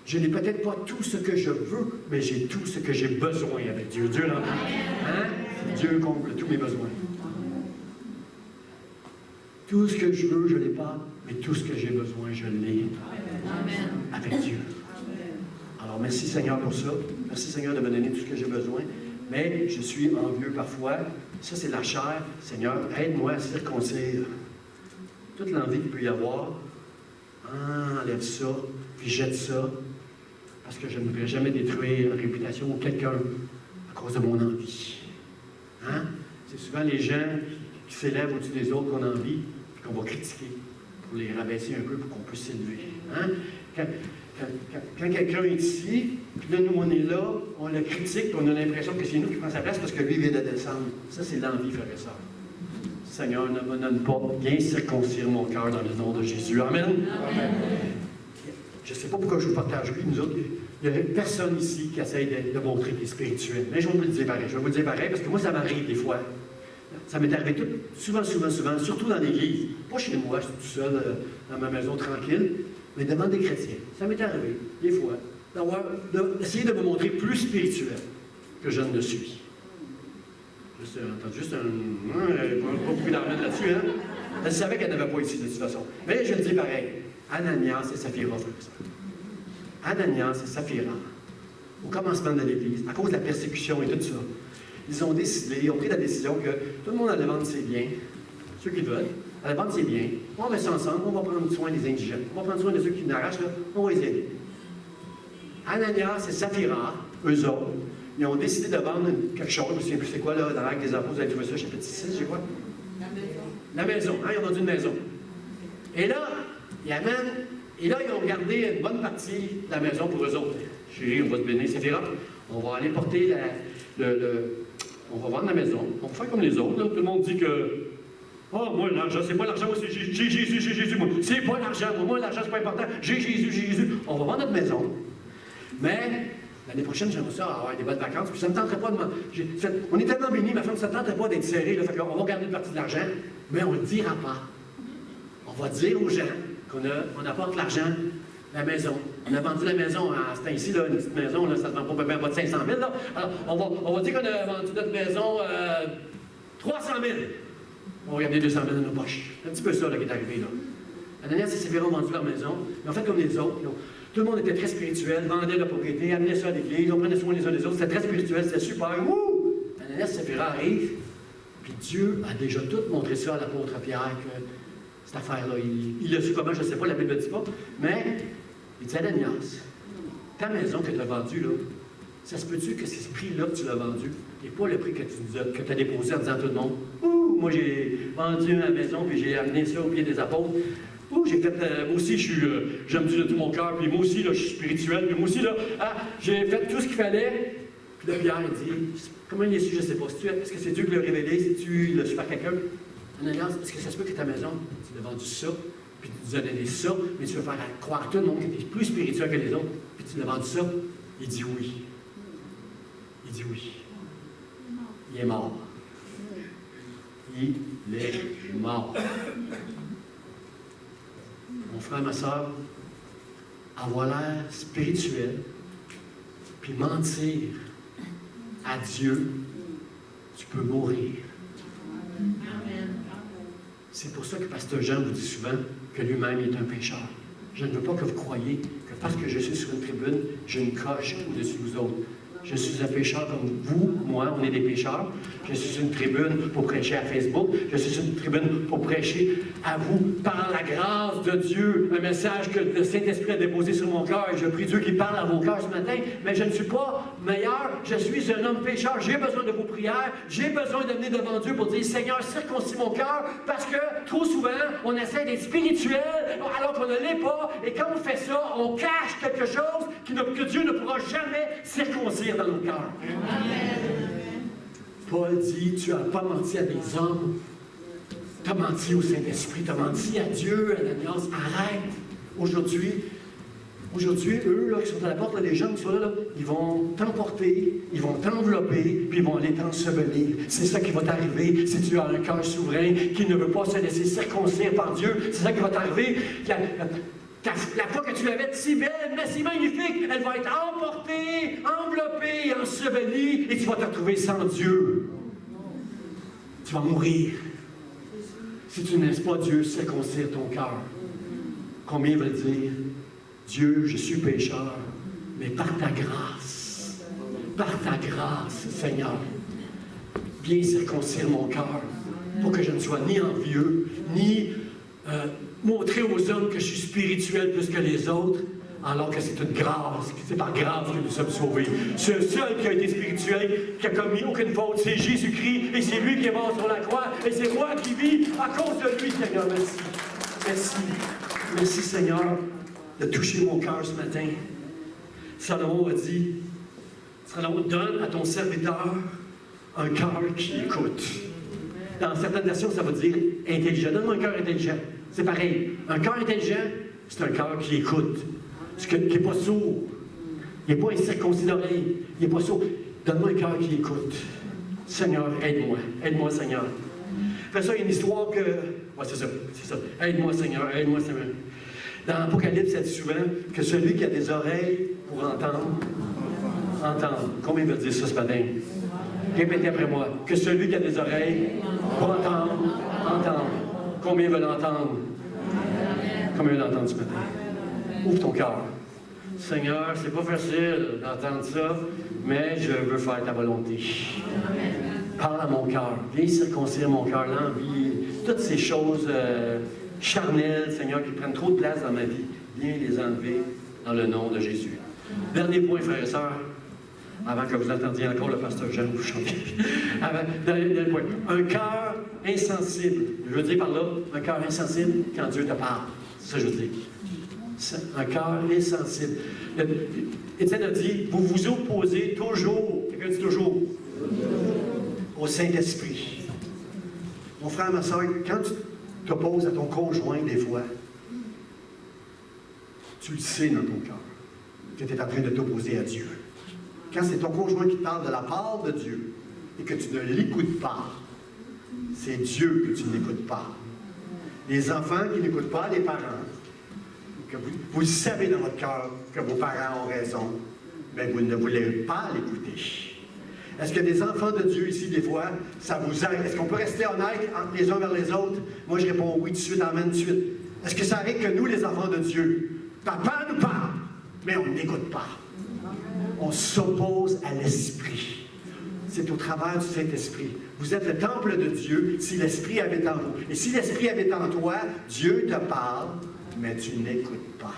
B: je n'ai peut-être pas tout ce que je veux, mais j'ai tout ce que j'ai besoin avec Dieu. Dieu l'entend. Hein? Dieu comble tous mes besoins. Tout ce que je veux, je ne l'ai pas, mais tout ce que j'ai besoin, je l'ai avec Dieu. Alors, merci Seigneur pour ça. Merci Seigneur de me donner tout ce que j'ai besoin. Mais je suis envieux parfois. Ça, c'est la chair. Seigneur, aide-moi à circoncire toute l'envie qu'il peut y avoir. Enlève ça, puis jette ça. Parce que je ne voudrais jamais détruire la réputation de quelqu'un à cause de mon envie. Hein? C'est souvent les gens qui s'élèvent au-dessus des autres qu'on a envie, puis qu'on va critiquer, pour les rabaisser un peu, pour qu'on puisse s'élever. Hein? Quand quelqu'un est ici, puis là, nous, on est là, on le critique, puis on a l'impression que c'est nous qui prenons sa place parce que lui vient de descendre. Ça, c'est l'envie, frère et sœur. Seigneur, ne me donne pas bien circoncire mon cœur dans le nom de Jésus. Amen. Amen. Je ne sais pas pourquoi je vous partage lui, nous autres. Il n'y a personne ici qui essaye de montrer qu'il est spirituel. Mais je vais vous le dire pareil. Je vais vous le dire pareil parce que moi, ça m'arrive des fois. Ça m'est arrivé souvent, surtout dans l'église. Pas chez moi, je suis tout seul dans ma maison tranquille, mais devant des chrétiens. Ça m'est arrivé, des fois, d'essayer de me montrer plus spirituel que je ne le suis. J'ai entendu juste pas beaucoup d'argent là-dessus, hein? Elle savait qu'elle n'avait pas ici, de toute façon. Mais je le dis pareil. Ananias et Saphira, frère et sœur. Ananias et Saphira, au commencement de l'Église, à cause de la persécution et tout ça, ils ont pris la décision que tout le monde allait vendre ses biens, ceux qui veulent, allait vendre ses biens, on va ensemble, on va prendre soin des indigents, on va prendre soin de ceux qui n'arrachent, on va les aider. Ananias et Saphira, eux autres, ils ont décidé de vendre quelque chose, je ne me souviens plus c'est quoi, là, dans l'Acte des Apôtres, vous avez trouvé ça, chapitre 6, je sais quoi? La maison, hein, ils ont vendu une maison. Et là, ils amènent Et là, ils ont gardé une bonne partie de la maison pour eux autres. Chérie, on va te bénir, etc. On va aller porter on va vendre la maison. On va faire comme les autres. Là. Tout le monde dit que oh, moi, l'argent, c'est pas l'argent, moi, c'est Jésus, moi. C'est pas l'argent, moi, l'argent, c'est pas important. J'ai Jésus. On va vendre notre maison. Mais l'année prochaine, j'aimerais ça avoir des bonnes vacances. Puis ça ne me tenterait pas de on est tellement bénis, ma femme, ça ne tenterait pas d'être serré. Là, fait qu'on va garder une partie de l'argent, mais on ne le dira pas. On va dire aux gens qu'on apporte l'argent, la maison. On a vendu la maison à ce temps-ci, là, une petite maison, là, ça ne vend pas de 500 000. Là. Alors, on va dire qu'on a vendu notre maison 300 000. On va garder 200 000 dans nos poches. C'est un petit peu ça là, qui est arrivé. Là. Ananias et Saphira ont vendu leur maison, mais en fait, comme les autres, tout le monde était très spirituel, vendait la propriété, amenait ça à l'église, on prenait soin les uns des autres, c'était très spirituel, c'était super. Wouh! Ananias et Saphira arrivent, puis Dieu a déjà tout montré ça à l'apôtre Pierre, que cette affaire-là, il l'a su comment, je ne sais pas, la Bible ne dit pas, mais il dit Ananias, ta maison que tu as vendue, là, ça se peut-tu que c'est ce prix-là que tu l'as vendu, et pas le prix que tu as déposé en disant à tout le monde, ouh, moi j'ai vendu ma maison, puis j'ai amené ça au pied des apôtres. Oh, j'ai fait, moi aussi, j'aime Dieu de tout mon cœur, puis moi aussi, là, je suis spirituel, puis moi aussi, là, j'ai fait tout ce qu'il fallait. Puis là, Pierre, il dit, comment il est su, je ne sais pas. Est-ce que c'est Dieu qui l'a révélé? C'est-tu, il l'a su par quelqu'un? Ananias, est-ce que ça se peut que ta maison, tu l'as vendu ça, puis tu nous as donné ça, mais tu veux faire croire à tout le monde que tu es plus spirituel que les autres, puis tu l'as vendu ça? Il dit oui. Il dit oui. Il est mort. Il est mort. Mon frère, ma soeur, avoir l'air spirituel, puis mentir à Dieu, tu peux mourir.
C: Amen.
B: C'est pour ça que Pasteur Jean vous dit souvent que lui-même est un pécheur. Je ne veux pas que vous croyiez que parce que je suis sur une tribune, j'ai une coche au-dessus de vous autres. Je suis un pécheur comme vous, moi, on est des pécheurs. Je suis sur une tribune pour prêcher à Facebook. Je suis sur une tribune pour prêcher à vous, par la grâce de Dieu, un message que le Saint-Esprit a déposé sur mon cœur. Et je prie Dieu qu'il parle à vos cœurs ce matin. Mais je ne suis pas meilleur. Je suis un homme pécheur. J'ai besoin de vos prières. J'ai besoin de venir devant Dieu pour dire, Seigneur, circoncis mon cœur. Parce que trop souvent, on essaie d'être spirituel alors qu'on ne l'est pas. Et quand on fait ça, on cache quelque chose que Dieu ne pourra jamais circoncire dans nos cœurs.
C: Amen.
B: Paul dit, tu n'as pas menti à des hommes, tu as menti au Saint-Esprit, tu as menti à Dieu, à l'Alliance. Arrête. Aujourd'hui, eux là, qui sont à la porte, là, les gens qui sont là, ils vont t'emporter, ils vont t'envelopper, puis ils vont aller t'ensevelir. C'est ça qui va t'arriver si tu as un cœur souverain qui ne veut pas se laisser circoncire par Dieu. C'est ça qui va t'arriver. La foi que tu avais si belle, mais si magnifique, elle va être emportée, enveloppée, ensevelie, et tu vas te retrouver sans Dieu. Tu vas mourir. Si tu ne laisses pas Dieu circoncire ton cœur. Combien veulent dire, Dieu, je suis pécheur, mais par ta grâce, Seigneur, viens circoncire mon cœur, pour que je ne sois ni envieux, ni montrer aux hommes que je suis spirituel plus que les autres, alors que c'est une grâce, c'est par grâce que nous sommes sauvés. C'est le seul qui a été spirituel, qui a commis aucune faute, c'est Jésus-Christ, et c'est lui qui est mort sur la croix, et c'est moi qui vis à cause de lui, Seigneur. Merci. Merci. Merci, Seigneur, de toucher mon cœur ce matin. Salomon a dit, Salomon, donne à ton serviteur un cœur qui écoute. Dans certaines versions, ça veut dire intelligent. Donne-moi un cœur intelligent. C'est pareil. Un cœur intelligent, c'est un cœur qui écoute. Qui n'est pas sourd. Il n'est pas incirconcis d'oreille. Il n'est pas sourd. Donne-moi un cœur qui écoute. Seigneur, aide-moi. Aide-moi, Seigneur. Après ça, il y a une histoire que... Ouais, c'est ça. Aide-moi, Seigneur. Aide-moi, Seigneur. Dans l'Apocalypse, ça dit souvent que celui qui a des oreilles pour entendre. Combien veut dire ça ce matin? Répétez après moi. Que celui qui a des oreilles pour entendre. Combien veulent entendre? Combien veulent entendre ce matin? Ouvre ton cœur. Seigneur, c'est pas facile d'entendre ça, mais je veux faire ta volonté. Parle à mon cœur. Viens circoncire mon cœur, l'envie. Toutes ces choses charnelles, Seigneur, qui prennent trop de place dans ma vie, viens les enlever dans le nom de Jésus. Dernier point, frères et sœurs. Avant que vous entendiez encore le pasteur Jean vous chanter. Dernier point. Un cœur insensible. Je veux dire par là, un cœur insensible quand Dieu te parle. C'est ça que je veux dire. Un cœur insensible. Étienne a dit, vous vous opposez toujours, quelqu'un dit toujours, au Saint-Esprit. Mon frère, ma soeur, quand tu t'opposes à ton conjoint des fois, tu le sais dans ton cœur que tu es en train de t'opposer à Dieu. Quand c'est ton conjoint qui te parle de la part de Dieu et que tu ne l'écoutes pas, c'est Dieu que tu n'écoutes pas. Les enfants qui n'écoutent pas les parents, que vous le savez dans votre cœur que vos parents ont raison, mais vous ne voulez pas l'écouter. Est-ce que des enfants de Dieu ici, des fois, ça vous aide? Est-ce qu'on peut rester honnête entre les uns vers les autres? Moi, je réponds oui tout de suite, amen tout de suite. Est-ce que ça arrive que nous, les enfants de Dieu, papa nous parle, mais on n'écoute pas? On s'oppose à l'Esprit. C'est au travers du Saint-Esprit. Vous êtes le temple de Dieu si l'Esprit habite en vous. Et si l'Esprit habite en toi, Dieu te parle, mais tu n'écoutes pas.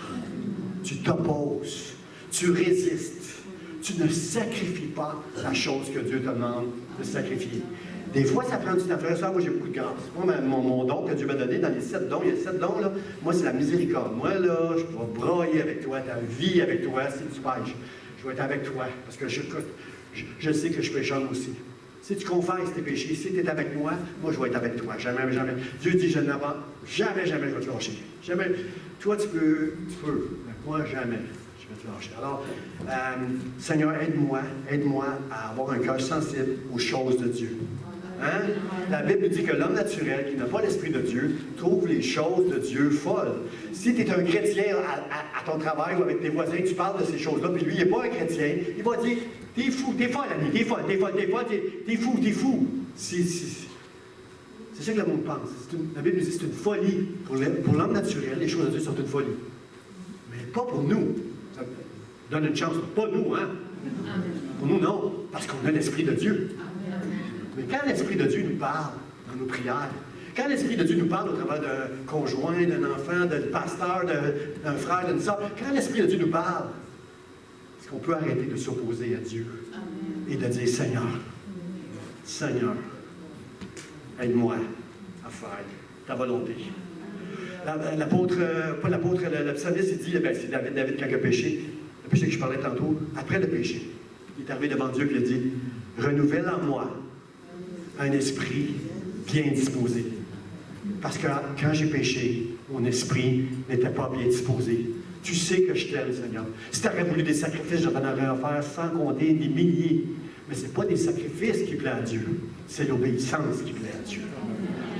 B: Tu t'opposes. Tu résistes. Tu ne sacrifies pas la chose que Dieu te demande de sacrifier. Des fois, ça prend du temps. Frère et sœur, moi, j'ai beaucoup de grâce. Moi, mon don que Dieu m'a donné dans les 7 dons, il y a 7 dons, là. Moi, c'est la miséricorde. Moi, là, je vais broyer avec toi, ta vie avec toi, si tu pêches. Je vais être avec toi, parce que je sais que je péche aussi. Si tu confesses tes péchés, si tu es avec moi je vais être avec toi. Jamais, jamais. Dieu dit, je n'avance jamais, jamais je vais te lâcher. Jamais. Toi, tu peux, mais moi, jamais. Je vais te lâcher. Alors, Seigneur, aide-moi à avoir un cœur sensible aux choses de Dieu. Hein? La Bible dit que l'homme naturel, qui n'a pas l'Esprit de Dieu, trouve les choses de Dieu folles. Si tu es un chrétien à ton travail ou avec tes voisins, tu parles de ces choses-là, puis lui, il n'est pas un chrétien, il va dire, t'es fou, t'es folle, Annie, t'es folle, t'es fou. C'est ça que le monde pense. La Bible dit que c'est une folie. Pour l'homme naturel, les choses de Dieu sont une folie. Mais pas pour nous. Ça donne une chance. Pas nous, hein? Pour nous, non. Parce qu'on a l'Esprit de Dieu. Mais quand l'Esprit de Dieu nous parle dans nos prières, quand l'Esprit de Dieu nous parle au travers d'un conjoint, d'un enfant, d'un pasteur, d'un frère, d'une soeur, quand l'Esprit de Dieu nous parle, est-ce qu'on peut arrêter de s'opposer à Dieu et de dire, Seigneur, aide-moi à faire ta volonté. Le psalmiste, il dit, c'est David qui a péché, le péché que je parlais tantôt, après le péché, il est arrivé devant Dieu et il a dit, renouvelle en moi un esprit bien disposé. Parce que quand j'ai péché, mon esprit n'était pas bien disposé. Tu sais que je t'aime, Seigneur. Si tu aurais voulu des sacrifices, j'en aurais offert sans compter des milliers. Mais ce n'est pas des sacrifices qui plaisent à Dieu, c'est l'obéissance qui plaît à Dieu.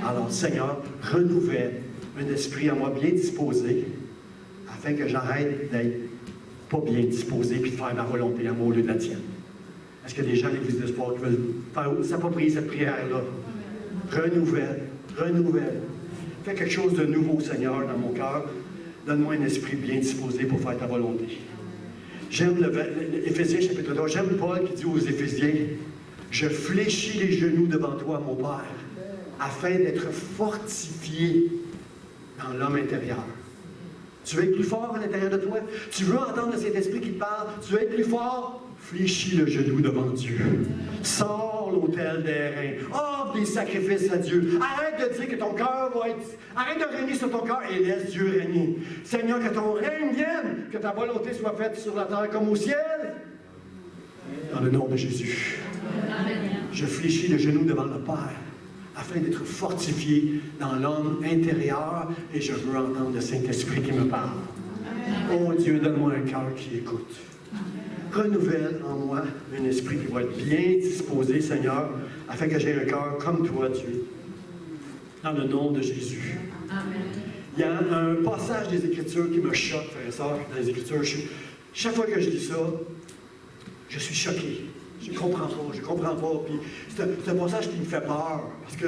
B: Alors, Seigneur, renouvelle un esprit en moi bien disposé, afin que j'arrête d'être pas bien disposé puis de faire ma volonté à moi au lieu de la tienne. Est-ce qu'il y a des gens à l'Église d'Espoir qui veulent s'approprier cette prière-là? Renouvelle. Fais quelque chose de nouveau, Seigneur, dans mon cœur. Donne-moi un esprit bien disposé pour faire ta volonté. J'aime l'Éphésiens chapitre 3. J'aime Paul qui dit aux Éphésiens, « Je fléchis les genoux devant toi, mon Père, afin d'être fortifié dans l'homme intérieur. » Tu veux être plus fort à l'intérieur de toi? Tu veux entendre cet esprit qui te parle? Tu veux être plus fort? Fléchis le genou devant Dieu. Sors l'autel des reins. Offre des sacrifices à Dieu. Arrête de dire que ton cœur va être... Arrête de régner sur ton cœur et laisse Dieu régner. Seigneur, que ton règne vienne, que ta volonté soit faite sur la terre comme au ciel. Dans le nom de Jésus. Je fléchis le genou devant le Père, afin d'être fortifié dans l'homme intérieur, et je veux entendre le Saint-Esprit qui me parle. Oh Dieu, donne-moi un cœur qui écoute. Renouvelle en moi un esprit qui va être bien disposé, Seigneur, afin que j'aie un cœur comme toi, Dieu. Dans le nom de Jésus. Il y a un passage des Écritures qui me choque, frères et sœurs, dans les Écritures. Chaque fois que je lis ça, je suis choqué. Je ne comprends pas. Puis c'est un passage qui me fait peur. Parce que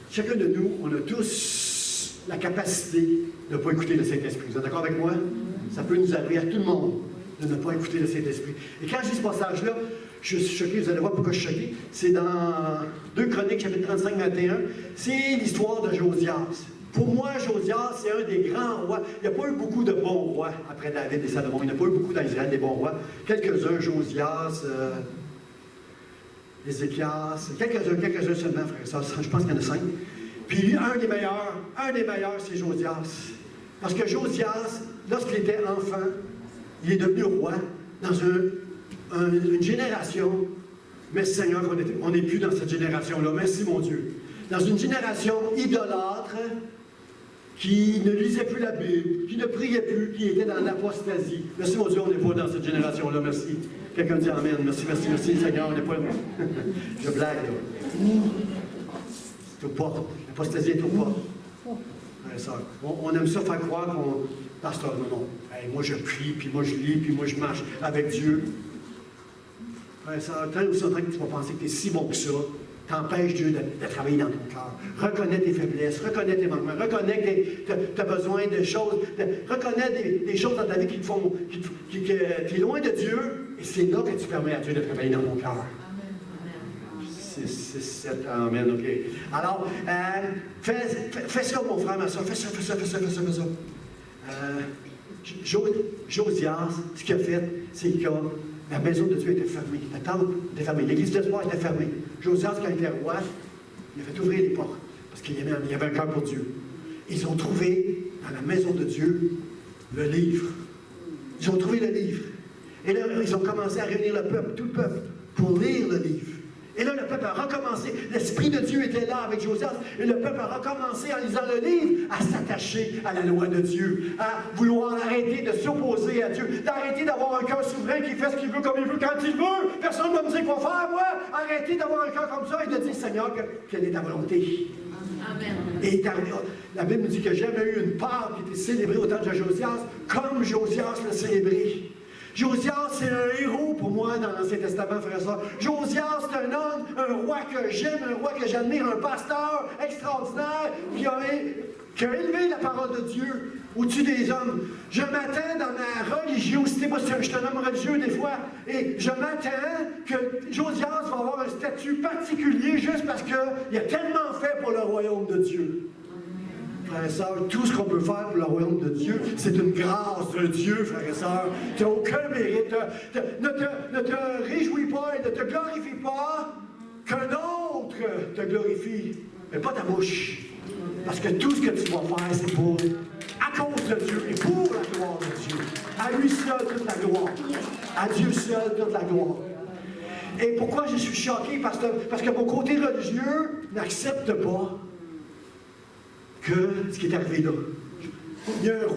B: chacun de nous, on a tous la capacité de ne pas écouter le Saint-Esprit. Vous êtes d'accord avec moi? Ça peut nous arriver à tout le monde de ne pas écouter le Saint-Esprit. Et quand je lis ce passage-là, je suis choqué. Vous allez voir pourquoi je suis choqué. C'est dans 2 Chroniques, chapitre 35-21. C'est l'histoire de Josias. Pour moi, Josias, c'est un des grands rois. Il n'y a pas eu beaucoup de bons rois après David et Salomon. Il n'y a pas eu beaucoup dans Israël des bons rois. Quelques-uns, Josias, Ézéchias, quelques-uns seulement, frère. Ça, je pense qu'il y en a 5. Puis un des meilleurs, c'est Josias. Parce que Josias, lorsqu'il était enfant, il est devenu roi dans une génération. Merci Seigneur qu'on n'est plus dans cette génération-là. Merci mon Dieu. Dans une génération idolâtre qui ne lisait plus la Bible, qui ne priait plus, qui était dans l'apostasie. Merci mon Dieu, on n'est pas dans cette génération-là. Merci. Quelqu'un dit Amen. Merci, merci, merci Seigneur. On n'est pas... Je blague là. C'est au pas. L'apostasie est au pas. On aime ça faire croire qu'on... Pasteur, non. Hey, moi je prie, puis moi je lis, puis moi je marche avec Dieu. Ça, tant aussi longtemps que tu vas penser que tu es si bon que ça, t'empêches Dieu de travailler dans ton cœur. Reconnais tes faiblesses, reconnais tes manquements, reconnais que tu as besoin de choses, reconnais des choses dans ta vie qui te font, que tu es loin de Dieu, et c'est là que tu permets à Dieu de travailler dans ton cœur. 6, 7, amen, ok. Alors, fais ça, mon frère, ma soeur, fais ça. Josias, ce qu'il a fait, c'est que la maison de Dieu était fermée, la temple était fermée, l'église d'espoir était fermée. Josias, quand il était roi, il a fait ouvrir les portes, parce qu'il y avait un cœur pour Dieu. Ils ont trouvé, dans la maison de Dieu, le livre. Ils ont trouvé le livre. Et là, ils ont commencé à réunir le peuple, tout le peuple, pour lire le livre. Et là, le peuple a recommencé. L'Esprit de Dieu était là avec Josias. Et le peuple a recommencé, en lisant le livre, à s'attacher à la loi de Dieu, à vouloir arrêter de s'opposer à Dieu, d'arrêter d'avoir un cœur souverain qui fait ce qu'il veut comme il veut, quand il veut. Personne ne va me dire quoi faire, moi. Arrêtez d'avoir un cœur comme ça et de dire, Seigneur, quelle est ta volonté. Amen. Et la Bible nous dit qu'il n'y a jamais eu une part qui était célébrée au temps de Josias, comme Josias l'a célébré. Josias, c'est un héros pour moi dans l'Ancien Testament, frère et sœur. Josias, c'est un homme, un roi que j'aime, un roi que j'admire, un pasteur extraordinaire qui a élevé la parole de Dieu au-dessus des hommes. Je m'attends dans ma religiosité, moi je suis un homme religieux des fois, et je m'attends que Josias va avoir un statut particulier juste parce qu'il a tellement fait pour le royaume de Dieu. Frères et sœurs, tout ce qu'on peut faire pour le royaume de Dieu, c'est une grâce de Dieu, frères et sœurs. Tu n'as aucun mérite. Ne te réjouis pas et ne te glorifie pas qu'un autre te glorifie, mais pas ta bouche. Parce que tout ce que tu vas faire, c'est à cause de Dieu et pour la gloire de Dieu. À lui seul toute la gloire. À Dieu seul toute la gloire. Et pourquoi je suis choqué? Parce que mon côté religieux n'accepte pas que ce qui est arrivé là. Il y a un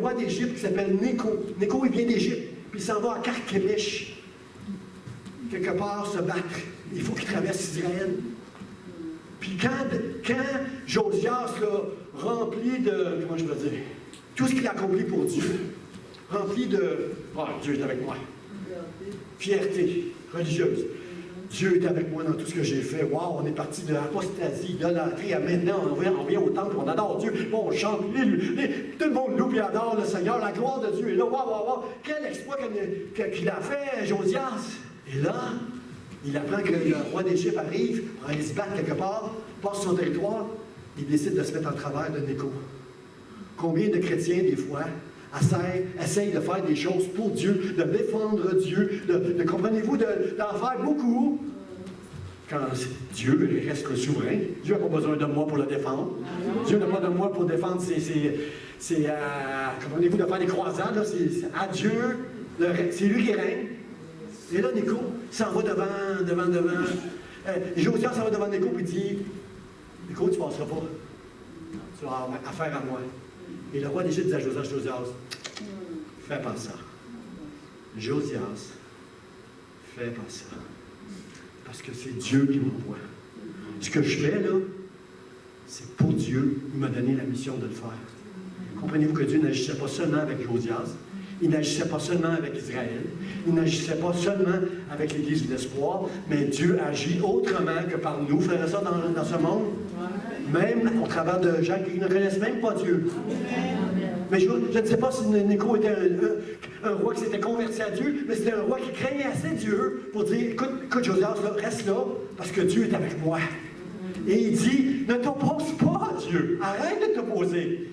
B: roi d'Égypte qui s'appelle Néco. Néco, il vient d'Égypte, puis il s'en va à Carchemish, quelque part se battre. Il faut qu'il traverse Israël. Puis quand Josias l'a rempli de, comment je peux dire, tout ce qu'il a accompli pour Dieu, rempli de, Dieu est avec moi, fierté religieuse. Dieu est avec moi dans tout ce que j'ai fait. Wow, on est parti de l'apostasie, de l'entrée à maintenant. On vient au temple, on adore Dieu. Bon, on chante, tout le monde loue et adore le Seigneur. La gloire de Dieu est là. Wow. Quel exploit qu'il a fait, Josias. Et là, il apprend que le roi d'Égypte arrive, pour aller se battre quelque part, passe son territoire, il décide de se mettre en travers de Néco. Combien de chrétiens, des fois, essayent de faire des choses pour Dieu, de défendre Dieu, comprenez-vous, d'en faire beaucoup. Quand Dieu reste le souverain, Dieu n'a pas besoin de moi pour le défendre. Dieu n'a pas de moi pour défendre comprenez-vous, de faire des croisades. C'est à Dieu, c'est lui qui règne. Et là, Néco s'en va devant. Josias s'en va devant Néco et dit, Néco, tu ne passeras pas. Tu vas avoir affaire à moi. Et le roi d'Égypte dit à Josias, fais pas ça. Josias, fais pas ça. Parce que c'est Dieu qui m'envoie. Ce que je fais là, c'est pour Dieu. Il m'a donné la mission de le faire. Comprenez-vous que Dieu n'agissait pas seulement avec Josias, il n'agissait pas seulement avec Israël, il n'agissait pas seulement avec l'Église de l'Espoir, mais Dieu agit autrement que par nous, frères et sœurs, dans ce monde. Même au travers de gens qui ne connaissent même pas Dieu. Mais je ne sais pas si Néco était un roi qui s'était converti à Dieu, mais c'était un roi qui craignait assez Dieu pour dire, écoute Josias, reste là, parce que Dieu est avec moi. Et il dit, ne t'oppose pas à Dieu, arrête de t'opposer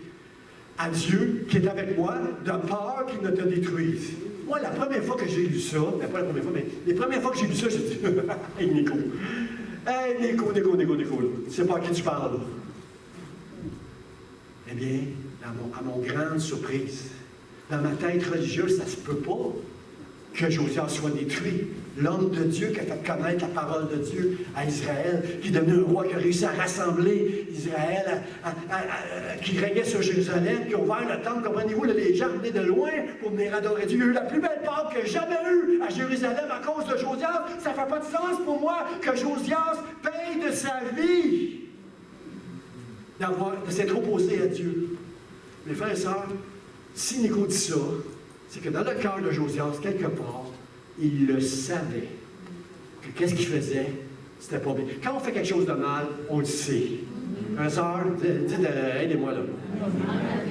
B: à Dieu qui est avec moi, de peur qu'il ne te détruise. Moi, la première fois que j'ai lu ça, pas la première fois, mais les premières fois que j'ai lu ça, j'ai dit, hey Néco, tu sais pas à qui tu parles là. Eh bien, à mon grande surprise, dans ma tête religieuse, ça ne se peut pas que Josias soit détruit. L'homme de Dieu qui a fait connaître la parole de Dieu à Israël, qui est devenu un roi, qui a réussi à rassembler Israël, qui régnait sur Jérusalem, qui a ouvert le temple. Comprenez-vous, là, les gens venaient de loin pour venir adorer Dieu. Il y a eu la plus belle Pâque que j'ai jamais eue à Jérusalem à cause de Josias. Ça ne fait pas de sens pour moi que Josias paye de sa vie de s'être opposé à Dieu. Mes frères et sœurs, si Nico dit ça, c'est que dans le cœur de Josias, quelque part, il le savait. Que qu'est-ce qu'il faisait? C'était pas bien. Quand on fait quelque chose de mal, on le sait. Frères et sœurs, dites, aidez-moi là.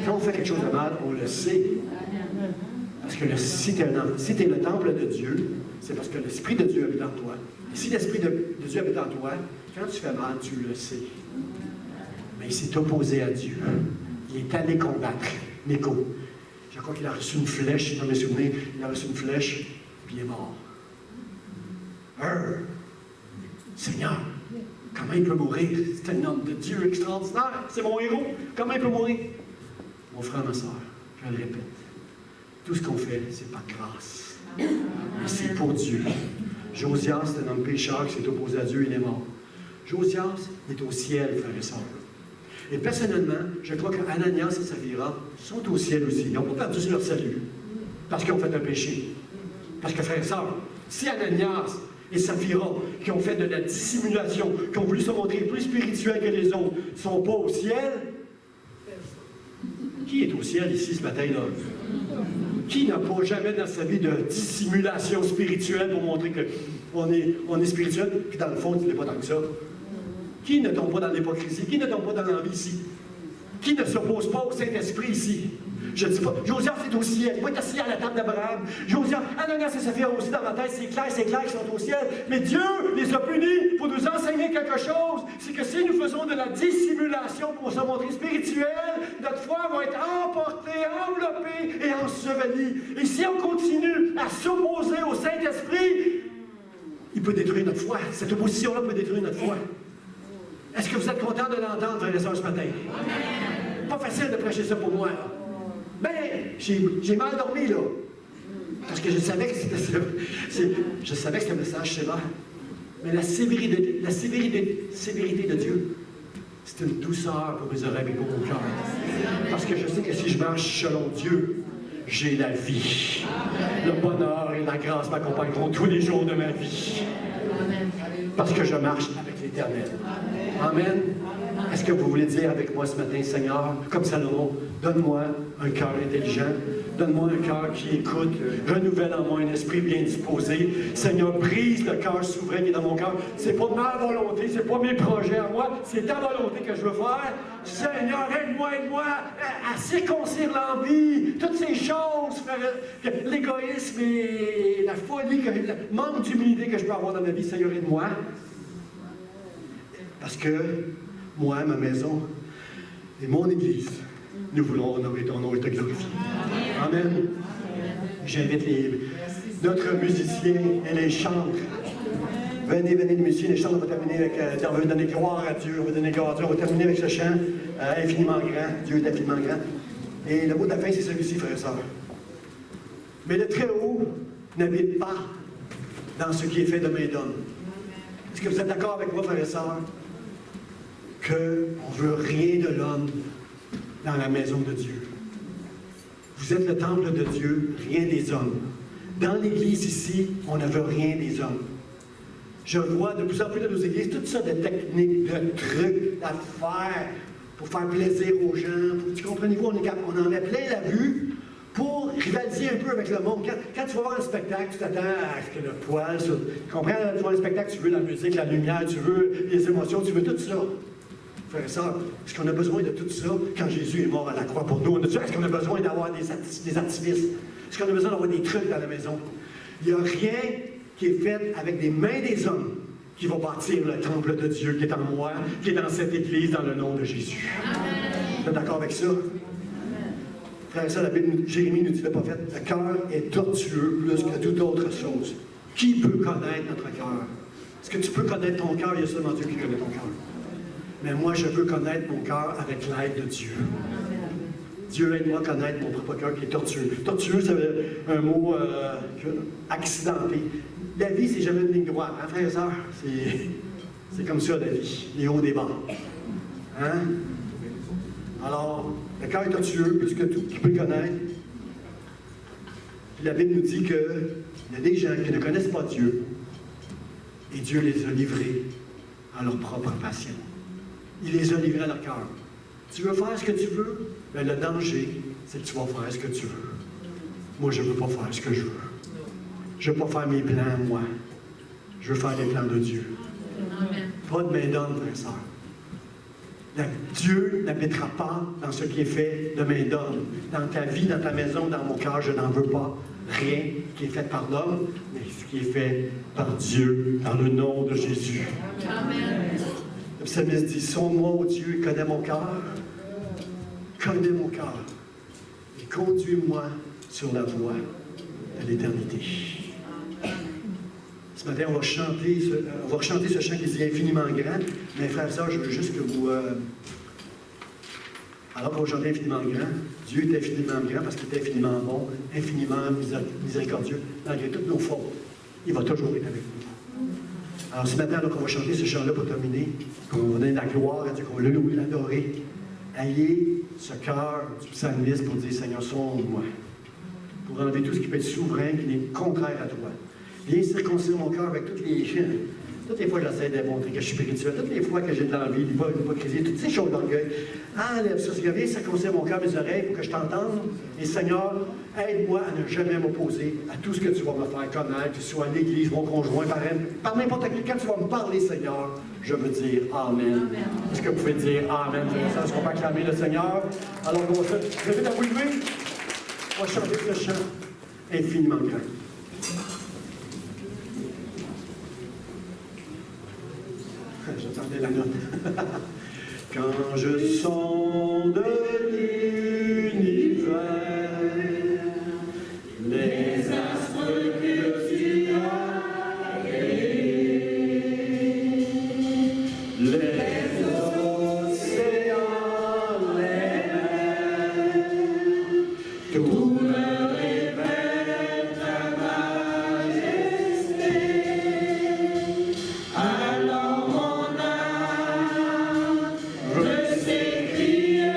B: Quand on fait quelque chose de mal, on le sait. Parce que si tu es le temple de Dieu, c'est parce que l'Esprit de Dieu habite en toi. Et si l'Esprit de Dieu habite en toi, quand tu fais mal, tu le sais. Mais il s'est opposé à Dieu. Il est allé combattre Nico. Je crois qu'il a reçu une flèche, si je me souviens, il a reçu une flèche, puis il est mort. Seigneur, comment il peut mourir? C'est un homme de Dieu extraordinaire, c'est mon héros. Comment il peut mourir? Mon frère, ma soeur, je le répète, tout ce qu'on fait, c'est par grâce. Mais c'est pour Dieu. Josias, c'est un homme pécheur qui s'est opposé à Dieu, il est mort. Josias est au ciel, frère et sœurs. Et personnellement, je crois qu'Ananias et Saphira sont au ciel aussi. Ils n'ont pas perdu leur salut parce qu'ils ont fait un péché. Parce que, frères et sœurs, si Ananias et Saphira, qui ont fait de la dissimulation, qui ont voulu se montrer plus spirituels que les autres, ne sont pas au ciel, qui est au ciel ici ce matin-là? Qui n'a pas jamais dans sa vie de dissimulation spirituelle pour montrer qu'on est spirituel, puis dans le fond, tu n'es pas tant que ça? Qui ne tombe pas dans l'hypocrisie? Qui ne tombe pas dans l'envie ici? Qui ne s'oppose pas au Saint-Esprit ici? Je ne dis pas, Josias est au ciel, il va être assis à la table d'Abraham. Josias, Ananias et Saphira aussi dans ma tête, c'est clair qu'ils sont au ciel. Mais Dieu les a punis pour nous enseigner quelque chose. C'est que si nous faisons de la dissimulation pour se montrer spirituel, notre foi va être emportée, enveloppée et ensevelie. Et si on continue à s'opposer au Saint-Esprit, il peut détruire notre foi. Cette opposition-là peut détruire notre foi. Est-ce que vous êtes content de l'entendre, frères et sœurs, ce matin? Amen. Pas facile de prêcher ça pour moi. Mais j'ai mal dormi, là. Parce que je savais que c'était ça. Je savais que c'était un message sévère. Mais la sévérité de Dieu, c'est une douceur pour mes oreilles et pour mon cœur. Parce que je sais que si je marche selon Dieu, j'ai la vie. Le bonheur et la grâce m'accompagneront tous les jours de ma vie. Parce que je marche avec l'Éternel. Amen. Est-ce que vous voulez dire avec moi ce matin, Seigneur, comme Salomon, donne-moi un cœur intelligent, donne-moi un cœur qui écoute, renouvelle en moi un esprit bien disposé. Seigneur, brise le cœur souverain qui est dans mon cœur. C'est pas ma volonté, c'est pas mes projets à moi, c'est ta volonté que je veux faire. Seigneur, aide-moi à circoncire l'envie, toutes ces choses, frère, l'égoïsme et la folie, le manque d'humilité que je peux avoir dans ma vie. Seigneur, aide-moi. Parce que moi, ma maison et mon Église, nous voulons honorer ton nom et te glorifier. Amen. J'invite notre musicien et les chantres. Venez, les musiciens, les chantres, on va terminer avec, on va donner gloire à Dieu, on va donner gloire à Dieu, on va terminer avec ce chant infiniment grand. Dieu est infiniment grand. Et le mot de la fin, c'est celui-ci, frères et sœurs. Mais le Très-Haut n'habite pas dans ce qui est fait de main d'homme. Est-ce que vous êtes d'accord avec moi, frères et sœurs, qu'on ne veut rien de l'homme dans la maison de Dieu? Vous êtes le temple de Dieu, rien des hommes. Dans l'Église ici, on ne veut rien des hommes. Je vois de plus en plus dans nos églises toutes sortes de techniques, de trucs à faire pour faire plaisir aux gens. Tu comprenez-vous, on en met plein la vue pour rivaliser un peu avec le monde. Quand tu vas voir un spectacle, tu t'attends à ce que le poil... Tu comprends? Tu vas voir un spectacle, tu veux la musique, la lumière, tu veux les émotions, tu veux tout ça. Frères et sœurs, est-ce qu'on a besoin de tout ça quand Jésus est mort à la croix pour nous? Est-ce qu'on a besoin d'avoir des artifices? Est-ce qu'on a besoin d'avoir des trucs dans la maison? Il n'y a rien qui est fait avec des mains des hommes qui va bâtir le temple de Dieu qui est en moi, qui est dans cette Église, dans le nom de Jésus. Vous êtes d'accord avec ça? Frères et sœurs, la Bible, Jérémie nous dit le prophète, le cœur est tortueux plus que toute autre chose. Qui peut connaître notre cœur? Est-ce que tu peux connaître ton cœur? Il y a seulement Dieu qui connaît ton cœur. Mais moi, je veux connaître mon cœur avec l'aide de Dieu.
A: Dieu, aide-moi à connaître mon propre cœur qui est tortueux. Tortueux, c'est un mot accidenté. La vie, c'est jamais une ligne droite, hein, frères et sœurs? C'est comme ça, la vie, les hauts des bas. Hein? Alors, le cœur est tortueux, plus que tout, qui peut connaître. Puis la Bible nous dit qu'il y a des gens qui ne connaissent pas Dieu, et Dieu les a livrés à leur propre passion. Il les a livrés à leur cœur. Tu veux faire ce que tu veux? Bien, le danger, c'est que tu vas faire ce que tu veux. Moi, je ne veux pas faire ce que je veux. Je ne veux pas faire mes plans, moi. Je veux faire les plans de Dieu.
C: Amen.
A: Pas de main d'homme, frère et sœur. Dieu n'habitera pas dans ce qui est fait de main d'homme. Dans ta vie, dans ta maison, dans mon cœur, je n'en veux pas rien qui est fait par l'homme, mais ce qui est fait par Dieu, dans le nom de Jésus.
C: Amen.
A: Le psalmiste dit, sonde-moi, ô Dieu, et connais mon cœur. Connais mon cœur. Et conduis-moi sur la voie de l'éternité. Ce matin, on va chanter ce chant qui dit infiniment grand. Mais frères et sœurs, je veux juste que vous... alors qu'on va chanter infiniment grand, Dieu est infiniment grand parce qu'il est infiniment bon, infiniment miséricordieux, malgré toutes nos fautes. Il va toujours être avec nous. Alors ce matin, qu'on va chanter ce chant-là pour terminer, qu'on va donner la gloire à Dieu, qu'on va le louer, l'adorer, ayez ce cœur du psalmiste pour dire, Seigneur, sonde-moi, pour enlever tout ce qui peut être souverain, qui est contraire à toi. Viens circoncire mon cœur avec toutes les fois que j'essaie de démontrer que je suis spirituel, toutes les fois que j'ai de l'envie, l'hypocrisie, toutes ces choses d'orgueil. Enlève ça, viens circoncire mon cœur, mes oreilles, pour que je t'entende. Et Seigneur, aide-moi à ne jamais m'opposer à tout ce que tu vas me faire connaître, que ce soit l'Église, mon conjoint, par n'importe quel cas, tu vas me parler, Seigneur. Je veux dire Amen. Est-ce que vous pouvez dire Amen? Est-ce qu'on peut acclamer le Seigneur? Alors, on va se lever à vous lever. On va chanter ce chant infiniment grand. J'attendais la note. Quand je sonde l'univers, les astres que tu as créés, les océans, les mers, tout me révèle ta majesté. Alors mon âme veut s'écrier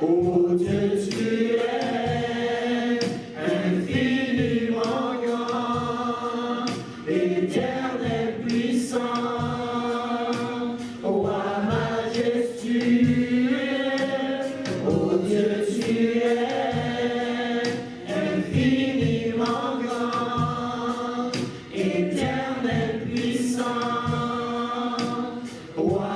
A: Oh Dieu, tu es infiniment grand, éternel puissant, roi majestueux. Oh Dieu, tu es infiniment grand, éternel puissant, roi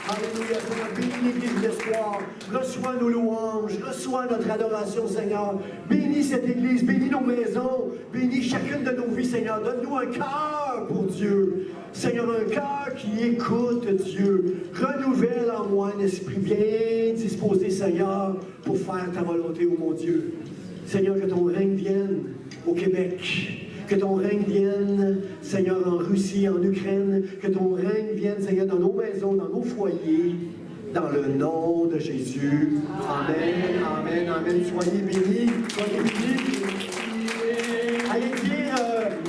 A: Alléluia, Seigneur, bénis l'Église d'espoir. Reçois nos louanges, reçois notre adoration, Seigneur. Bénis cette Église, bénis nos maisons, bénis chacune de nos vies, Seigneur. Donne-nous un cœur pour Dieu. Seigneur, un cœur qui écoute Dieu. Renouvelle en moi un esprit bien disposé, Seigneur, pour faire ta volonté, ô mon Dieu. Seigneur, que ton règne vienne au Québec. Que ton règne vienne, Seigneur, en Russie, en Ukraine. Que ton règne vienne, Seigneur, dans nos maisons, dans nos foyers. Dans le nom de Jésus. Amen, amen, amen. Soyez bénis, soyez bénis. Allez dire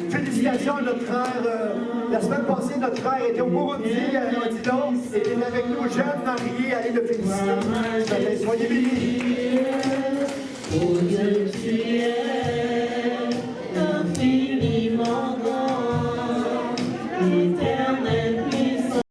A: félicitations à notre frère. La semaine passée, notre frère était au Burundi, à Antidon, et il est avec nous, jeune marié. Allez le féliciter. Soyez bénis.